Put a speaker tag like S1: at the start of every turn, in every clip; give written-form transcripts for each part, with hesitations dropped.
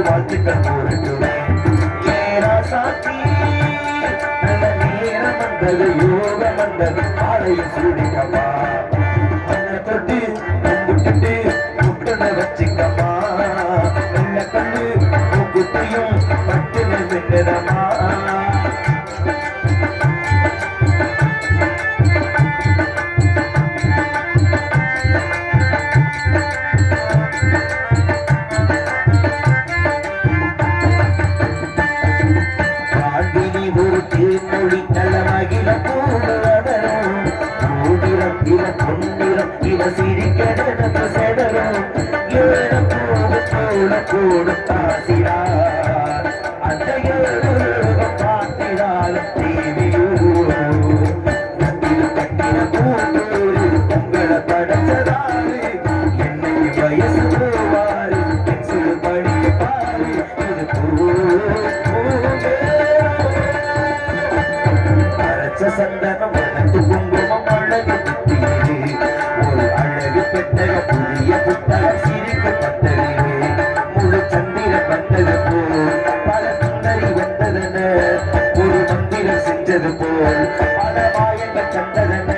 S1: வாழ்த்துக்கள் கூறட்டுமே சாத்தி நேரம் வந்தது யோகம் வந்தது ஆலையும் சூடிக்கமா தொட்டு கும்பிட்டுட்டு முட்டுன வச்சுக்கமா வெள்ள கண்ணு குத்தியும் பட்டுன விட்டுடமா சந்தனம் குங்குமம் அழகு ஒரு அழகு பெட்டக புதிய புத்தக சிரிப்பு பட்டது முழு சந்திர பட்டது போல் பல சுந்தரி வந்ததென ஒரு மந்திரம் செஞ்சது போல் பல மாயங்கள் கண்டதென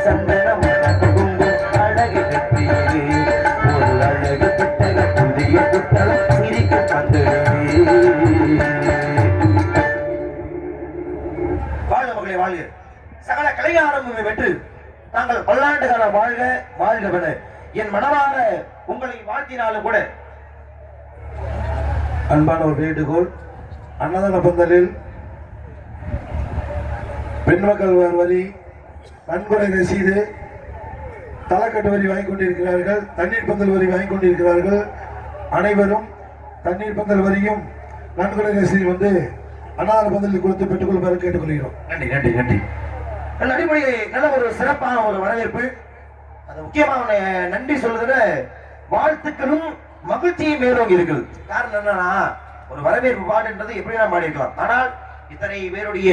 S1: சந்தனம் குங்குமம் அழகு பெட்டியது ஒரு அழகு பெட்டக புதிய புத்தகம் சகல கலைஞானமும் வென்று நாங்கள் பல்லாண்டு கால வாழ்க வாழ்கவன என் மனவார உங்களை வாழ்த்தினாலும் கூட
S2: அன்பான ஒரு வேண்டுகோள். அன்னதான பந்தலில் பெண் மக்கள் வரி நன்கொடை ரசீது தலைக்கட்டு வரி வாங்கிக் கொண்டிருக்கிறார்கள், தண்ணீர் பந்தல் வரி வாங்கிக் கொண்டிருக்கிறார்கள். அனைவரும் தண்ணீர் பந்தல் வரியும் நன்கொடை ரசீது வந்து அன்னதான பந்தலில் கொடுத்து பெற்றுக் கொள்ளுமாறு கேட்டுக்கொள்கிறோம்.
S1: நன்றி நன்றி நன்றி. அடிப்படையில் நல்ல ஒரு சிறப்பான ஒரு வரவேற்பு. அது முக்கியமான நன்றி சொல்றதுல வாழ்த்துக்களும் மகிழ்ச்சியும் மேலோங்கி இருக்குது. காரணம் என்னன்னா ஒரு வரவேற்பு பாடுன்றது எப்படி நாம் பாடிருக்கலாம். ஆனால் இத்தனை பேருடைய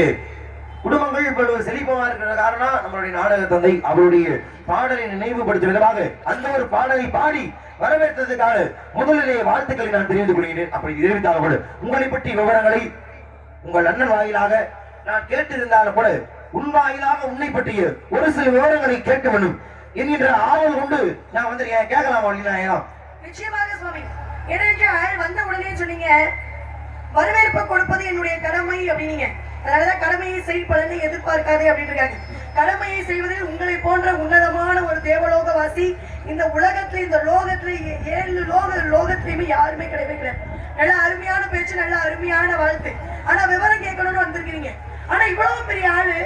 S1: குடும்பங்கள் இவ்வளவு செழிப்பமா இருக்கிற காரணம் நம்மளுடைய நாடக தந்தை அவருடைய பாடலை நினைவுபடுத்தும் விதமாக அந்த ஒரு பாடலை பாடி வரவேற்றதுக்காக முதலிலே வாழ்த்துக்களை நான் தெரிந்து கொள்கிறேன். அப்படி தெரிவித்தாலும் கூட உங்களை பற்றி விவரங்களை உங்கள் அண்ணன் வாயிலாக நான் கேட்டிருந்தாலும் கூட உன் வாயிலாக உன்னை பற்றிய ஒரு சில விவரங்களை கேட்க வேண்டும் என்கின்ற ஆவல் கொண்டு நான் வந்திருக்கேன். கேட்கலாம் அப்படின்னா
S3: நிச்சயமாக சுவாமி. ஏனென்றால் வந்த உடனே சொன்னீங்க வரவேற்பு கொடுப்பது என்னுடைய கடமை அப்படின்னீங்க. அதனாலதான் கடமையை செய் பலனை எதிர்பார்க்காதே அப்படின்னு இருக்காங்க. கடமையை செய்வதில் உங்களை போன்ற உன்னதமான ஒரு தேவலோகவாசி இந்த உலகத்துல இந்த லோகத்துல 7 லோகத்திலுமே யாருமே கிடையவே கிடையாது. நல்ல அருமையான பேச்சு, நல்ல அருமையான வாழ்த்து. ஆனா விவரம் கேட்கணும்னு வந்திருக்கிறீங்க. ஆனா இவ்வளவு பெரிய ஆளு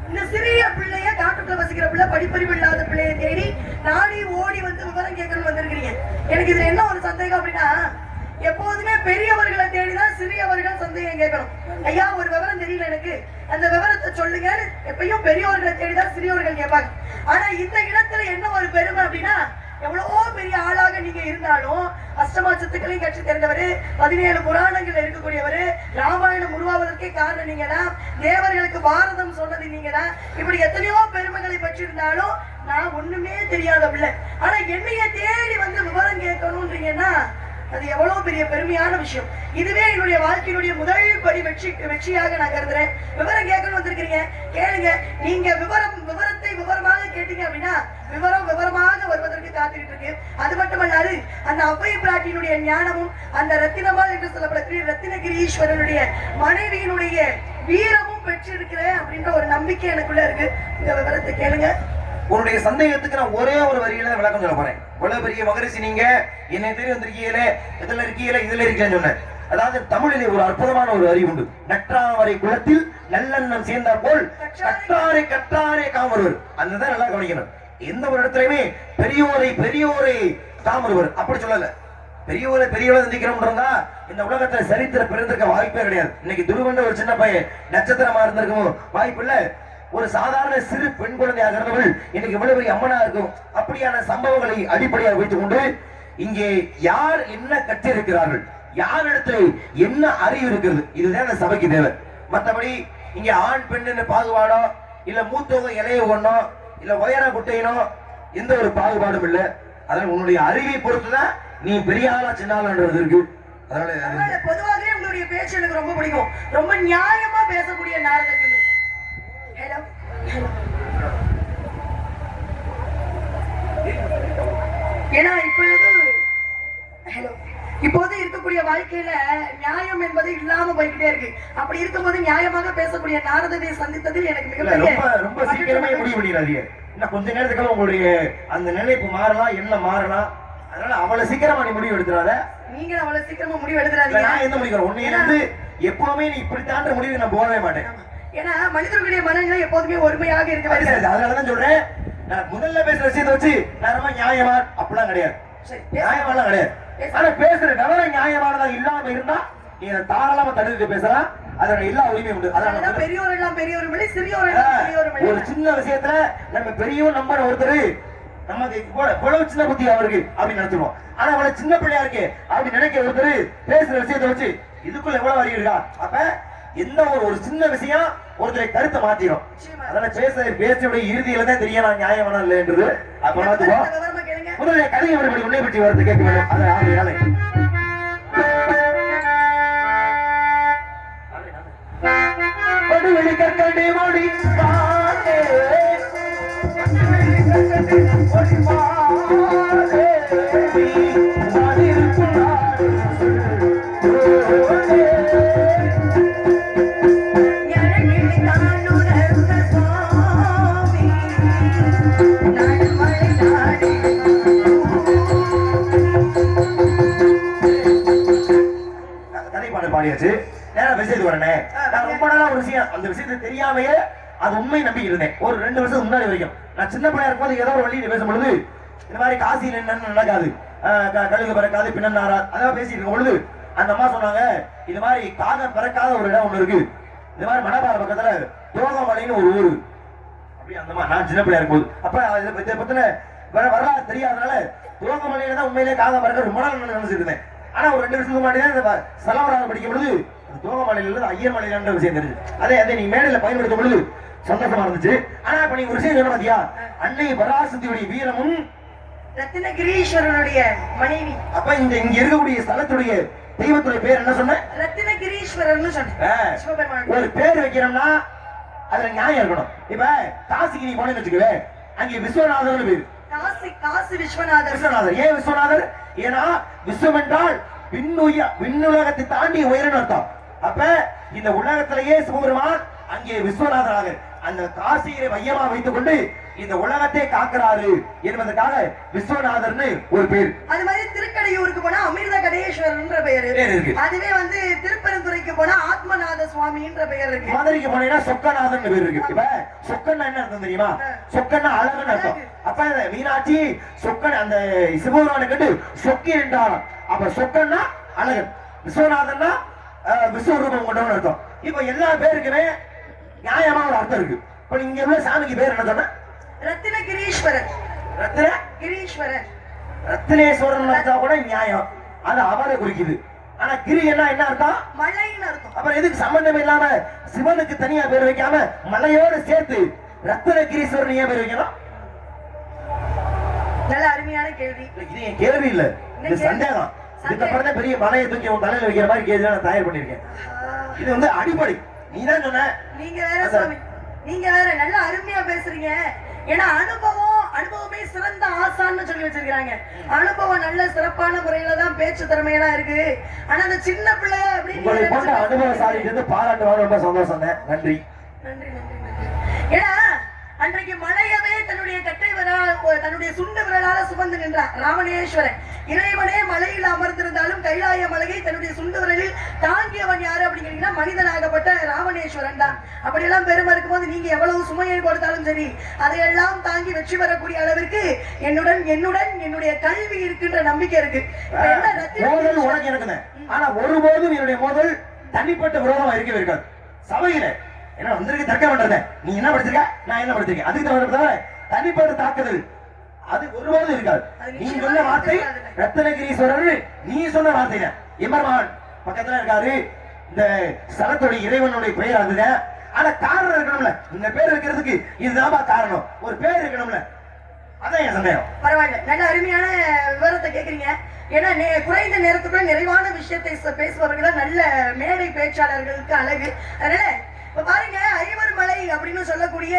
S3: இந்த சிறிய பிள்ளைய காட்டுக்குள்ள வசிக்கிற பிள்ளை படிப்பறிவு இல்லாத பிள்ளைய தேடி நாடி ஓடி வந்து விவரம் கேட்கணும்னு வந்திருக்கிறீங்க. எனக்கு இதுல என்ன ஒரு சந்தேகம் அப்படின்னா, எப்போதுமே பெரியவர்களை தேடிதான் சிறியவர்கள் சந்தேகம் கேட்கணும். ஐயா ஒரு விவரம் தெரியல எனக்கு, அந்த விவரத்தை சொல்லுங்க. எப்பயும் பெரியவர்களை தேடிதான் சிறியவர்கள் கேட்பாங்க. ஆனா இந்த இடத்துல என்ன ஒரு பெருமை அப்படின்னா, எவ்வளவோ பெரிய ஆளாக நீங்க இருந்தாலும் அஷ்டமா சித்துக்களையும் கட்சி தெரிந்தவரு, 17 புராணங்கள் இருக்கக்கூடியவரு, ராமாயணம் உருவாவதற்கே காரணம் நீங்க தான், தேவர்களுக்கு பாரதம் சொன்னது நீங்க தான். இப்படி எத்தனையோ பெருமைகளை பெற்றிருந்தாலும் நான் ஒண்ணுமே தெரியாத பிள்ளை. ஆனா என்னைய தேடி வந்து விவரம் கேட்கணும்ன்றீங்கன்னா அது எவ்வளவு பெரிய பெருமையான விஷயம். இதுவே என்னுடைய வாழ்க்கையினுடைய முதல் படி வெற்றியாக நான் கருதுறேன். விவரம் கேட்கணும் வந்திருக்கிறீங்க, கேளுங்க. நீங்க விவரத்தை விவரமாக கேட்டீங்க அப்படின்னா விவரமாக வருவதற்கு காத்துக்கிட்டு இருக்கு. அது மட்டுமல்லாது அந்த அவ்வை பிராட்டியினுடைய ஞானமும் அந்த ரத்தினமால் என்று சொல்லப்படக்கூடிய ரத்தினகிரீஸ்வரனுடைய மனைவியினுடைய வீரமும் பெற்றிருக்கிறேன் அப்படின்ற ஒரு நம்பிக்கை எனக்குள்ள இருக்கு. இந்த விவரத்தை கேளுங்க.
S1: உன்னுடைய சந்தேகத்துக்கு நான் ஒரே ஒரு வரியில விளக்கம் சொல்ல போறேன். இவ்வளவு பெரிய மகரிஷி நீங்க என்னை தெரிய வந்திருக்கீங்களே, இதுல இருக்கீங்களே, இதுல இருக்கேன்னு சொன்னேன். அதாவது தமிழிலே ஒரு அற்புதமான ஒரு அறிவு உண்டு. நற்றாவரை குளத்தில் நல்லெண்ணம் சேர்ந்தார் போல் கற்றாரே காமருவர். அந்த நல்லா கவனிக்கணும். எந்த ஒரு இடத்துலயுமே பெரியோரை காமருவர் அப்படி சொல்லல. பெரியவரை சந்திக்கணும்ன்றதா இந்த உலகத்துல சரித்திர பிறந்திருக்க வாய்ப்பே கிடையாது. இன்னைக்கு துருவன்ற ஒரு சின்ன பையன் நட்சத்திரமா இருந்திருக்கும் வாய்ப்பு இல்ல. ஒரு சாதாரண சிறு பெண் குழந்தையாக இருந்தவள் இன்னைக்கு இவ்வளவு பெரிய அம்மனா இருக்கும். அப்படியான சம்பவங்களை அடிப்படையாக வைத்துக் கொண்டு இங்கே யார் என்ன கற்றிருக்கிறார்கள், யார் இடத்துல என்ன அறிவு இருக்கிறது, இதுதான் அந்த சபைக்கு தேவை. மற்றபடி இங்க ஆண் பெண் பாகுபாடோ இல்ல மூத்தவங்க இளையவனோ இல்ல உயர குட்டையினோ எந்த ஒரு பாகுபாடும் இல்லை. அதனால உன்னுடைய அறிவை பொறுத்துதான் நீ பெரிய ஆளா சின்ன ஆளான்றது இருக்கு.
S3: அதனால பொதுவாகவே உங்களுடைய பேச்சு எனக்கு ரொம்ப பிடிக்கும். ரொம்ப நியாயமா பேசக்கூடிய நாரதன். ஹலோ ஏன்னா இப்போது இருக்கக்கூடிய வாழ்க்கையில நியாயம் என்பது இல்லாம போய்கிட்டே இருக்கு. அப்படி இருக்கும்போது நியாயமாக பேசக்கூடிய நாரதனை சந்தித்ததில் எனக்கு மிகப்பெரிய
S1: ரொம்ப சீக்கிரமே முடிவு பண்ணிடாதீங்க. இன்னும் கொஞ்ச நேரத்துக்கு உங்களுடைய அந்த நினைப்பு மாறலாம், என்ன மாறலாம். அதனால அவ்வளவு சீக்கிரமா நீ முடிவு எடுத்துறாத.
S3: நீங்க அவ்வளவு சீக்கிரமா முடிவு எடுத்துறாதீங்க.
S1: நான் என்ன முடிக்கிறேன் உன்னை வந்து எப்பவுமே நீ இப்படித்தான் முடிவு நான் போகவே மாட்டேன்.
S3: ஏன்னா மனிதர்களுடைய மனநிலை எப்போதுமே ஒருமையாக இருக்க.
S1: அதனாலதான் சொல்றேன், நான் முதல்ல பேசுற விஷயத்தை வச்சு நான் ரொம்ப நியாயமா அப்படிலாம் கிடையாது, நியாயமாலாம் கிடையாது. ஆனா பேசுற கவனம் நியாயமானதா இல்லாம இருந்தா நீ தாராளமா தடுத்து பேசலாம். அதோட எல்லா உரிமையும் உண்டு. அதனால
S3: பெரியோர் எல்லாம் பெரியோர் இல்லை, சிறியோர் எல்லாம் சிறியோர் இல்லை.
S1: ஒரு சின்ன விஷயத்துல நம்ம பெரியவும் நம்பர் ஒருத்தர் நமக்கு இவ்வளவு சின்ன புத்தி அவருக்கு அப்படின்னு நினைச்சிருவோம். ஆனா அவ்வளவு சின்ன பிள்ளையா இருக்கு அப்படி நினைக்கிற ஒருத்தர் பேசுற விஷயத்தை வச்சு இதுக்குள்ள எவ்வளவு அறிவு இருக்கா. அப்ப எந்த ஒரு சின்ன விஷயம் ஒருத்தரை கருத்தை மாத்திரும். அதனால பேசுடைய இறுதியில தான் தெரிய நான் நியாயமான இல்லைன்றது. அப்ப முதல்ல கதையை மறுபடி உன்னை பற்றி வரது கேட்க வேண்டும். அதை ஆலையாலை படுவெளி கற்கண்டே மொழி பாடே மொழி பாடே பாடியாச்சு. நேரம் விஷயத்துக்கு வரனே. நான் ரொம்ப நாளா ஒரு விஷயம் அந்த விஷயத்தை தெரியாமையே அது உண்மை நம்பி இருந்தேன். ஒரு 2 வருஷத்துக்கு முன்னாடி வரைக்கும் நான் சின்ன பிள்ளையா இருக்கும்போது ஏதோ ஒரு வழியில பேசும்பொழுது இந்த மாதிரி காசியில் என்னன்னு நடக்காது, கழுகு பிறக்காது பின்னாரா அதான் பேசிட்டு இருக்கும் பொழுது அந்த அம்மா சொன்னாங்க, இது மாதிரி காகம் பிறக்காத ஒரு இடம் ஒண்ணு இருக்கு, இந்த மாதிரி மணப்பாறை பக்கத்துல துரோகமலைன்னு ஒரு ஊரு. அப்படி அந்த மாதிரி நான் சின்ன பிள்ளையா இருக்கும்போது அப்ப இதை பத்தின வரலாறு தெரியாதனால துரோகமலையில தான் உண்மையிலே காகம் பிறக்க ரொம்ப நாள் நினைச்சிட்டு இருந்தேன். ஆனா ஒரு 2 வருஷத்துக்கு முன்னாடி தான் சலவராக படிக்கும் பொழுது துரோகமலையில ஐயர் மலையில விஷயம் தெரிஞ்சு அதை நீ மேடையில பயன்படுத்தும் பொழுது சந்தோஷமா இருந்துச்சு. ஆனா இப்ப நீங்க ஒரு விஷயம் சொல்ல பாத்தியா, அன்னை பராசக்தியுடைய வீரமும்
S3: ரத்தினகிரீஸ்வரனுடைய மனைவி.
S1: அப்ப இங்க இருக்கக்கூடிய ஸ்தலத்துடைய தெய்வத்துடைய பேர் என்ன சொன்ன?
S3: ரத்தினகிரீஸ்வரர்னு சொன்னேன்.
S1: ஒரு பேர் வைக்கிறோம்னா அதுல நியாயம் இருக்கணும். இப்ப காசிக்கு நீ போனேன்னு வச்சுக்கவே, அங்கே விஸ்வநாதர்னு பேரு.
S3: காசி விஸ்வநாதர்.
S1: விஸ்வநாதர் ஏன் விஸ்வநாதர்? ஏன்னா விஸ்வம் என்றால் விண்ணுலகத்தை தாண்டி உயரன்னு அர்த்தம். அப்ப இந்த உலகத்திலேயே சிவபெருமான் அங்கே விஸ்வநாதராக அந்த காசியை மையமா வைத்துக் கொண்டு இந்த உலகத்தை காக்கிறாரு என்பதற்காக விஸ்வநாதர்னு ஒரு பேர்.
S3: அது மாதிரி திருக்கடையூருக்கு போனா அமிர்த கடேஸ்வரர்ன்ற பெயர் இருக்கு. அதுவே வந்து திருப்பரந்துரைக்கு போனா ஆத்மநாத சுவாமின்ற பெயர் இருக்கு.
S1: மதுரைக்கு போனீங்கன்னா சொக்கநாதர்னு பேர் இருக்கு. இப்ப சொக்கன்னா என்ன அர்த்தம் தெரியுமா? சொக்கன்னா அழகுன்னு அர்த்தம். அப்ப மீனாட்சி சொக்கன் அந்த சிவபெருமானை கண்டு சொக்கி என்றாலும் அப்ப சொக்கன்னா அழகன், விஸ்வநாதன்னா விஸ்வரூபம் கொண்டவன் அர்த்தம். இப்ப எல்லா பேருக்குமே நியாயமா ஒரு அர்த்தம் இருக்கு. இப்ப நீங்க உள்ள சாமிக்கு பேர் என்ன சொன்ன?
S3: ரத்தினகிரீஸ்வரர். ரத்தினகிரீஸ்வரர்
S1: ரத்தினேஸ்வரன் அர்த்தம் கூட நியாயம், அது அவரை குறிக்குது. ஆனா கிரி என்ன அர்த்தம்?
S3: மலைன்னு அர்த்தம்.
S1: அப்புறம் எதுக்கு சம்பந்தம் இல்லாம சிவனுக்கு தனியா பேர் வைக்காம மலையோடு சேர்த்து ரத்தினகிரீஸ்வரன் ஏன் பேர் வைக்கணும்?
S3: நல்ல அருமையான கேள்வி.
S1: இது என் கேள்வி இல்ல, இது சந்தேகம். இதுக்கப்புறம் தான் பெரிய மலையை தூக்கி உன் தலையில வைக்கிற மாதிரி கேள்வி நான் தயார் பண்ணிருக்கேன். இது வந்து அடிப்படை. நீதான் சொன்ன.
S3: நீங்க வேற சுவாமி, நீங்க வேற நல்ல அருமையா பேசுறீங்க. ஏன்னா அனுபவமே சிறந்த ஆசான்னு சொல்லி வச்சிருக்காங்க. அனுபவம் நல்ல சிறப்பான முறையில தான் பேச்சு திறமையெல்லாம் இருக்கு. ஆனா அந்த சின்ன பிள்ளை அப்படின்னு
S1: அனுபவசாலிட்டு பாராட்டு ரொம்ப சந்தோஷம். நன்றி
S3: நன்றி நன்றி நன்றி. ஏன்னா அன்றைக்கு மலையவே தன்னுடைய கட்டை தன்னுடைய சுண்டு விரலால சுமந்து நின்றார் ராவணேஸ்வரன். இறைவனே மலையில் அமர்ந்திருந்தாலும் கைலாய மலையை தன்னுடைய சுண்டு விரலில் தாங்கியவன் யாரு அப்படிங்கிறீங்கன்னா மனிதனாகப்பட்ட ராவணேஸ்வரன் தான். அப்படியெல்லாம் பெருமை இருக்கும்போது நீங்க எவ்வளவு சுமையை கொடுத்தாலும் சரி அதையெல்லாம் தாங்கி வெற்றி பெறக்கூடிய அளவிற்கு என்னுடைய கல்வி இருக்கின்ற நம்பிக்கை இருக்கு.
S1: ஆனா ஒருபோதும் என்னுடைய மோதல் தனிப்பட்ட விரோதமா இருக்கவே இருக்காது. சபையில என்ன வந்திருக்கு தர்க்கம் பண்றத நீ என்ன படிச்சிருக்க நான் என்ன படிச்சிருக்கேன் அதுக்கு தவிர தனிப்பட்ட தாக்குதல் அது ஒருபோதும் இருக்காது. நீ சொன்ன வார்த்தை ரத்னகிரீஸ்வரர் நீ சொன்ன வார்த்தை எம்பெருமான் பக்கத்துல இருக்காரு. இந்த ஸ்தலத்துடைய இறைவனுடைய பெயர் அதுதான். ஆனா காரணம் இருக்கணும்ல. இந்த பேர் இருக்கிறதுக்கு இதுதான் காரணம். ஒரு பேர் இருக்கணும்ல. அதான் என் சந்தேகம்.
S3: பரவாயில்ல, நல்ல அருமையான விவரத்தை கேக்குறீங்க. ஏன்னா குறைந்த நேரத்துக்குள்ள நிறைவான விஷயத்தை பேசுபவர்கள் நல்ல மேடை பேச்சாளர்களுக்கு அழகு. அதனால இப்ப பாருங்க, ஐவர் மலை அப்படின்னு சொல்லக்கூடிய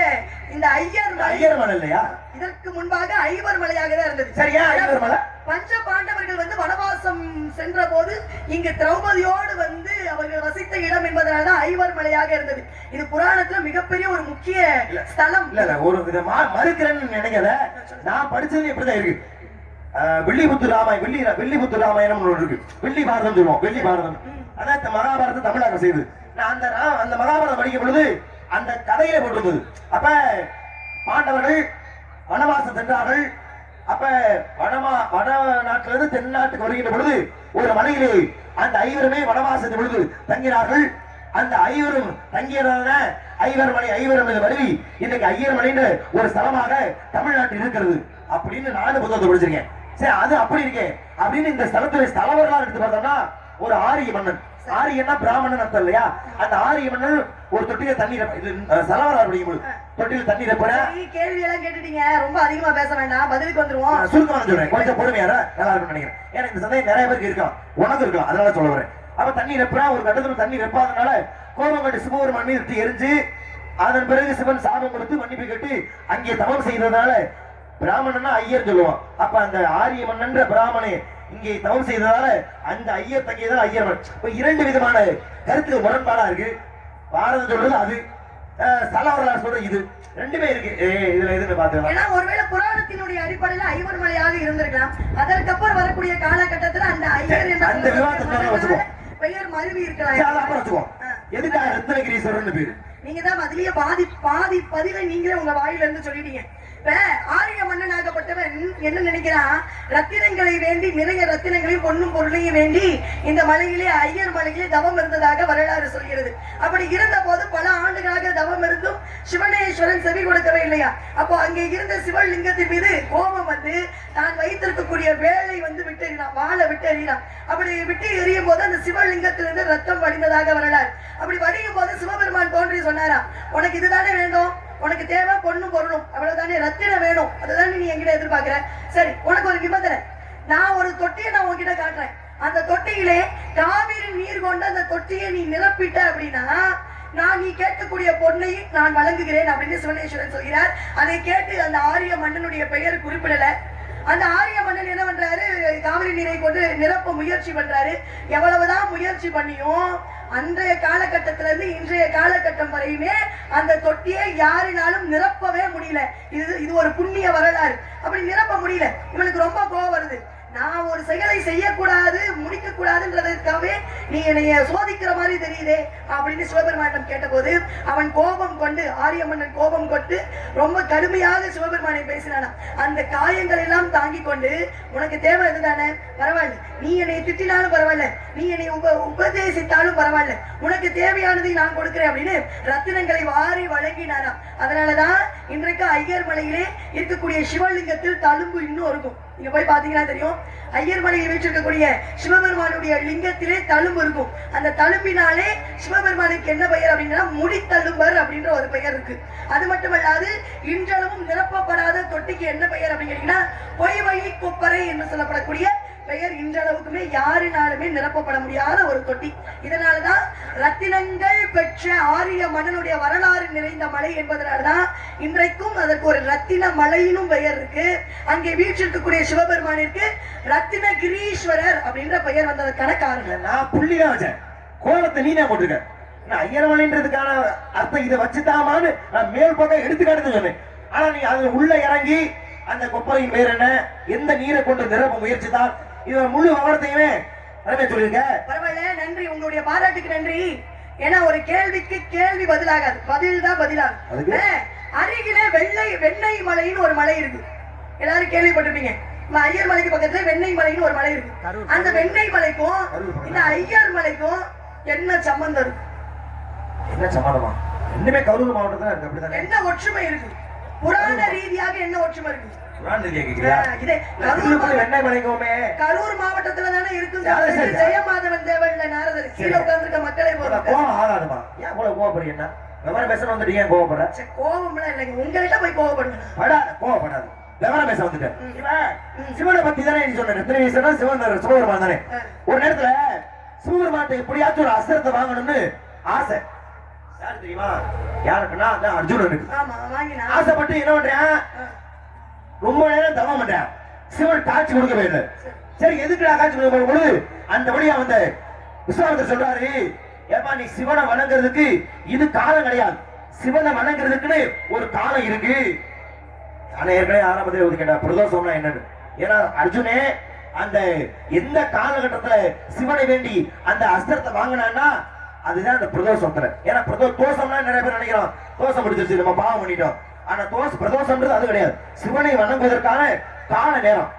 S3: இந்த ஐயர்
S1: மலை இல்லையா,
S3: இதற்கு முன்பாக ஐவர் மலையாக தான் இருந்தது.
S1: சரியா? ஐவர் மலை
S3: பஞ்ச பாண்டவர்கள் வந்து வனவாசம் சென்ற போது இங்கு திரௌபதியோடு வந்து அவர்கள் வசித்த இடம் என்பதனால்தான் ஐவர் மலையாக இருந்தது. இது புராணத்துல மிகப்பெரிய ஒரு முக்கிய ஸ்தலம்.
S1: இல்ல ஒரு விதமா மறுக்கிறேன்னு நினைக்கல. நான் படிச்சது இப்படிதான் இருக்கு. வில்லிபுத்து ராமாயணம் இருக்கு. வெள்ளி பாரதம் சொல்லுவோம். வெள்ளி பாரதம் அதான் மகாபாரதம் தமிழாக செய்து. நான் அந்த மகாபாரதம் படிக்கும் பொழுது அந்த கதையில போட்டிருந்தது. அப்ப பாண்டவர்கள் வனவாசம் சென்றார்கள். அப்ப வட நாட்டிலிருந்து தென்னாட்டுக்கு வருகின்ற பொழுது ஒரு மலையிலே அந்த ஐவருமே வனவாசத்தின் பொழுது தங்கினார்கள். அந்த ஐவரும் தங்கியதான ஐவரம் வருவி இன்னைக்கு ஐயர் மலைன்னு ஒரு ஸ்தலமாக தமிழ்நாட்டில் இருக்கிறது அப்படின்னு நானும் புத்தகத்தை படிச்சிருக்கேன். சரி, அது அப்படி இருக்கேன் அப்படின்னு இந்த ஸ்தலத்துடைய ஸ்தல வரலாறு எடுத்து பார்த்தோம்னா ஒரு ஆரிய மன்னன், ஆரியன்னா பிராமணன் அர்த்தம் இல்லையா, அந்த ஆரிய மன்னன் ஒரு தொட்டியில தண்ணீர் செலவரார் படிக்கும்போது தொட்டியில் தண்ணீர்
S3: கேள்வி எல்லாம் கேட்டுட்டீங்க. ரொம்ப அதிகமா பேச வேண்டாம், பதிலுக்கு வந்துருவோம்.
S1: சுருக்கமா சொல்றேன், கொஞ்சம் பொறுமையா நல்லா இருக்கும்னு நினைக்கிறேன். ஏன்னா இந்த சந்தேகம் நிறைய பேருக்கு இருக்கலாம், உனக்கு இருக்கலாம், அதனால சொல்ல வரேன். அப்ப தண்ணீர் எப்படா ஒரு கட்டத்துல தண்ணீர் எப்பாதனால கோபம் கட்டு சிவபெருமான் மீது எரிஞ்சு அதன் பிறகு சிவன் சாபம் கொடுத்து மன்னிப்பு கேட்டு அங்கே தவம் செய்ததுனால பிராமணன்னா ஐயர் சொல்லுவான். அப்ப அந்த ஆரிய மன்னன்ற பிராமணே இங்கே தவம் செய்ததால அந்த ஐயர் தங்கியதால் ஐயர் மன்னன். இப்ப இரண்டு விதமான கருத்து முரண்பாடா இருக்கு. பாரதம் சொல்றது அது, ஸ்தல வரலாறு சொல்றது இது, ரெண்டுமே இருக்கு. இதுல எதுன்னு பாத்துக்கலாம்.
S3: ஏன்னா ஒருவேளை புராணத்தினுடைய அடிப்படையில ஐவர் மலையாக இருந்திருக்கலாம். அதற்கப்புறம் வரக்கூடிய காலகட்டத்துல அந்த ஐயர்
S1: அந்த விவாதத்தை வச்சுக்கோம்,
S3: பெயர் மருவி இருக்கலாம்.
S1: வச்சுக்கோம். எதுக்காக ரத்னகிரீஸ்வரன் பேரு?
S3: நீங்க தான் அதுலயே பாதி பதிலை நீங்களே உங்க வாயில இருந்து சொல்லிட்டீங்க. இப்ப ஆரிய மன்னனாகப்பட்டவன் என்ன நினைக்கிறான், ரத்தினங்களை வேண்டி, நிறைய ரத்தினங்களையும் பொன்னும் பொருளையும் வேண்டி இந்த மலையிலே ஐயர் மலையிலே தவம் இருந்ததாக வரலாறு சொல்கிறது. அப்படி இருந்த போது பல ஆண்டுகளாக தவம் இருந்தும் சிவனேஸ்வரன் செவி கொடுக்கவே இல்லையா. அப்போ அங்கே இருந்த சிவலிங்கத்தின் மீது கோபம் வந்து தான் வைத்திருக்கக்கூடிய வேலை வந்து விட்டு எறினான், வாழை விட்டு எறினான். அப்படி விட்டு எறியும் போது அந்த சிவலிங்கத்திலிருந்து ரத்தம் வடிந்ததாக வரலாறு. அப்படி வடியும் போது சிவபெருமான் தோன்றி சொன்னாராம், உனக்கு இதுதானே வேண்டும், உனக்கு தேவை பொண்ணும் பொருளும், அவ்வளவுதானே, ரத்தினம் வேணும், அதுதானே நீ என்கிட்ட எதிர்பார்க்கிற. சரி, உனக்கு ஒரு நிபந்தனை, நான் ஒரு தொட்டியை நான் உன்கிட்ட காட்டுறேன். அந்த தொட்டியிலே காவிரி நீர் கொண்டு அந்த தொட்டியை நீ நிரப்பிட்ட அப்படின்னா நான் நீ கேட்கக்கூடிய பொண்ணை நான் வழங்குகிறேன் அப்படின்னு சிவனேஸ்வரன் சொல்கிறார். அதை கேட்டு அந்த ஆரிய மன்னனுடைய பெயர் குறிப்பிடல. அந்த ஆரிய மன்னன் என்ன பண்றாரு, காவிரி நீரை கொண்டு நிரப்ப முயற்சி பண்றாரு. எவ்வளவுதான் முயற்சி பண்ணியும் அன்றைய காலகட்டத்தில இருந்து இன்றைய காலகட்டம் வரையுமே அந்த தொட்டியை யாரினாலும் நிரப்பவே முடியல. இது ஒரு புண்ணிய வரலாறு. அப்படி நிரப்ப முடியல. இவனுக்கு ரொம்ப கோபம் வருது. நான் ஒரு செயலை செய்யக்கூடாது, முடிக்க கூடாதுன்றதுக்காகவே நீ என்னைய சோதிக்கிற மாதிரி தெரியுதே அப்படின்னு சிவபெருமானிடம் கேட்டபோது அவன் கோபம் கொண்டு, ஆரிய மன்னன் கோபம் கொண்டு ரொம்ப கடுமையாக சிவபெருமானை பேசினானா. அந்த காயங்கள் எல்லாம் தாங்கி கொண்டு, உனக்கு தேவை இதுதானே, பரவாயில்ல, நீ என்னை திட்டினாலும் பரவாயில்ல, நீ என்னை உபதேசித்தாலும் பரவாயில்ல, உனக்கு தேவையானதை நான் கொடுக்கிறேன் அப்படின்னு ரத்தினங்களை வாரி வழங்கினாராம். அதனாலதான் இன்றைக்கு ஐயர் மலையிலே இருக்கக்கூடிய சிவலிங்கத்தில் தழும்பு இன்னும் இருக்கும். நீங்க போய் பாத்தீங்கன்னா தெரியும், ஐயர் மலையை வீற்றிருக்கக்கூடிய சிவபெருமானுடைய லிங்கத்திலே தழும்பு இருக்கும். அந்த தழும்பினாலே சிவபெருமானுக்கு என்ன பெயர் அப்படின்னா முடித்தழும்பர் அப்படின்ற ஒரு பெயர் இருக்கு. அது மட்டுமல்லாது இன்றளவும் நிரப்பப்படாத தொட்டிக்கு என்ன பெயர் அப்படின்னு கேட்டீங்கன்னா பொய் வழி கொப்பரை என்று சொல்லப்படக்கூடிய பெயர் இன்றளவுக்குமே யாரினாலுமே நிரப்பப்பட முடியாத ஒரு தொட்டி. இதனாலதான் ரத்தினங்கள் பெற்ற ஆரிய மன்னனுடைய வரலாறு நிறைந்த மலை என்பதனால்தான் இன்றைக்கும் அதற்கு ஒரு ரத்தின மலையினும் பெயர் இருக்கு. அங்கே வீற்றிருக்கக்கூடிய சிவபெருமானிற்கு ரத்தினகிரீஸ்வரர் அப்படின்ற பெயர் வந்ததற்கான காரணம்.
S1: நான் புள்ளிதான் வச்சேன், கோலத்தை நீனே போட்டிருக்க. ஐயர் மலைன்றதுக்கான அர்த்தம் இதை வச்சுதாமான்னு நான் மேல் பக்கம் எடுத்துக்காட்டு சொன்னேன். ஆனா நீ அதுல உள்ள இறங்கி அந்த கொப்பரையின் பேர் என்ன, எந்த நீரை கொண்டு நிரப்ப முயற்சி தான், இவன் முழு விவரத்தையுமே சொல்லிருக்க.
S3: பரவாயில்ல, நன்றி, உங்களுடைய பாராட்டுக்கு நன்றி. ஏன்னா ஒரு கேள்விக்கு கேள்வி பதிலாகாது, பதில் தான் பதிலாகும். அருகிலே வெண்ணெய் மலைன்னு ஒரு மலை இருக்கு, எல்லாரும் கேள்விப்பட்டிருப்பீங்க. ஐயர் மலைக்கு பக்கத்துல வெண்ணெய் மலைன்னு ஒரு மலை இருக்கு. அந்த வெண்ணெய் மலைக்கும் இந்த ஐயர் மலைக்கும் என்ன சம்பந்தம் இருக்கு?
S1: என்ன சம்பந்தமா? இன்னுமே கரூர் மாவட்டத்துல இருக்கு அப்படித்தானே?
S3: என்ன ஒற்றுமை இருக்கு? புராண ரீதியாக என்ன ஒற்றுமை இருக்கு?
S1: புராண ரீதியா கேக்குறியா?
S3: இதே
S1: கரூர் வெண்ணெய் மலைக்கோமே
S3: கரூர் மாவட்டத்துல தானே இருக்கு.
S1: யாரு சரி?
S3: ஜெயமாதவன் தேவன்ல நாரதர் கீழே உட்கார்ந்திருக்க மக்களை போல
S1: கோவம் ஆகாதுமா. ஏன் இவ்வளவு கோவப்படுறீங்க? என்ன விவரம் பேச வந்துட்டு ஏன் கோவப்படுற?
S3: கோவம்லாம் இல்லைங்க, உங்ககிட்ட போய் கோவப்படுங்க.
S1: கோவப்படாது. விவரம் பேச வந்துட்டேன். சிவனை பத்தி தானே நீ சொன்ன. எத்தனை வயசுனா சிவன் சிவபெருமான் தானே. ஒரு நேரத்துல சிவபெருமான்ட்ட எப்படியாச்சும் ஒரு அஸ்திரத்தை வாங்கணும்னு ஆசை. யாரு தெரியுமா? யாருக்குன்னா அதான் அர்ஜுனனுக்கு.
S3: ஆமா வாங்கினா
S1: ஆசைப்பட்டு என்ன பண்றேன், ரொம்ப நேரம் தவம் பண்றேன். சிவன் காட்சி கொடுக்கவே இல்லை. சரி எதுக்குடா காட்சி கொடுக்க பொழுது அந்த வழியா வந்த விஸ்வாமித்திரர் சொல்றாரு, ஏப்பா நீ சிவனை வணங்குறதுக்கு இது காலம் கிடையாது. சிவனை வணங்குறதுக்குன்னு ஒரு காலம் இருக்கு. ஆனா ஏற்கனவே ஆரம்பத்தில் ஒரு கேட்டா பிரதோஷம்னா என்னன்னு. ஏன்னா அர்ஜுனே அந்த எந்த காலகட்டத்துல சிவனை வேண்டி அந்த அஸ்திரத்தை வாங்கினான்னா அதுதான் அந்த பிரதோஷத்துல. ஏன்னா தோஷம்னா நிறைய பேர் நினைக்கிறோம் தோஷம் முடிச்சிருச்சு நம்ம பாவம் பண்ணிட்டோம். ஆனா பிரதோஷம்ன்றது அது கிடையாது. சிவனை வணங்குவதற்கான கால நேரம்.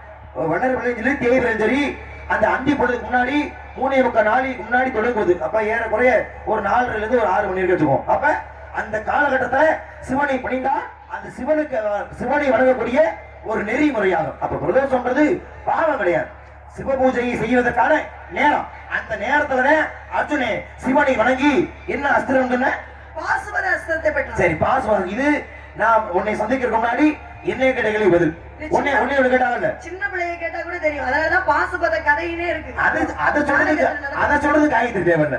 S1: வண்ணர் விளைஞ்சலி தேய்விளைஞ்சலி அந்த அந்தி பொழுதுக்கு முன்னாடி 3:45 நாளைக்கு முன்னாடி தொடங்குவது. அப்ப ஏறக்குறைய ஒரு 4 இருந்து ஒரு 6 மணி நேரம் வச்சுக்கோம். அப்ப அந்த காலகட்டத்துல சிவனை பணிந்தா அந்த சிவனை வணங்கக்கூடிய ஒரு நெறிமுறையாகும். அப்ப பிரதோஷம்ன்றது பாவம் கிடையாது, சிவ பூஜையை செய்வதற்கான நேரம். அந்த நேரத்துல அர்ஜுனே சிவனை வணங்கி என்ன அஸ்திரம்
S3: பாசுவர அஸ்திரத்தை பெற்றார்.
S1: சரி பாசுவரம். இது நான் உன்னை சந்திக்கிறதுக்கு முன்னாடி என்னைய கேட்ட கேள்வி பதில். உன்னை கேட்டாங்கல்ல,
S3: சின்ன பிள்ளைய கேட்டா கூட தெரியும். அதனாலதான் பாசுபத கதையிலே இருக்கு.
S1: அதை சொல்றது காயத்ரி தேவன்.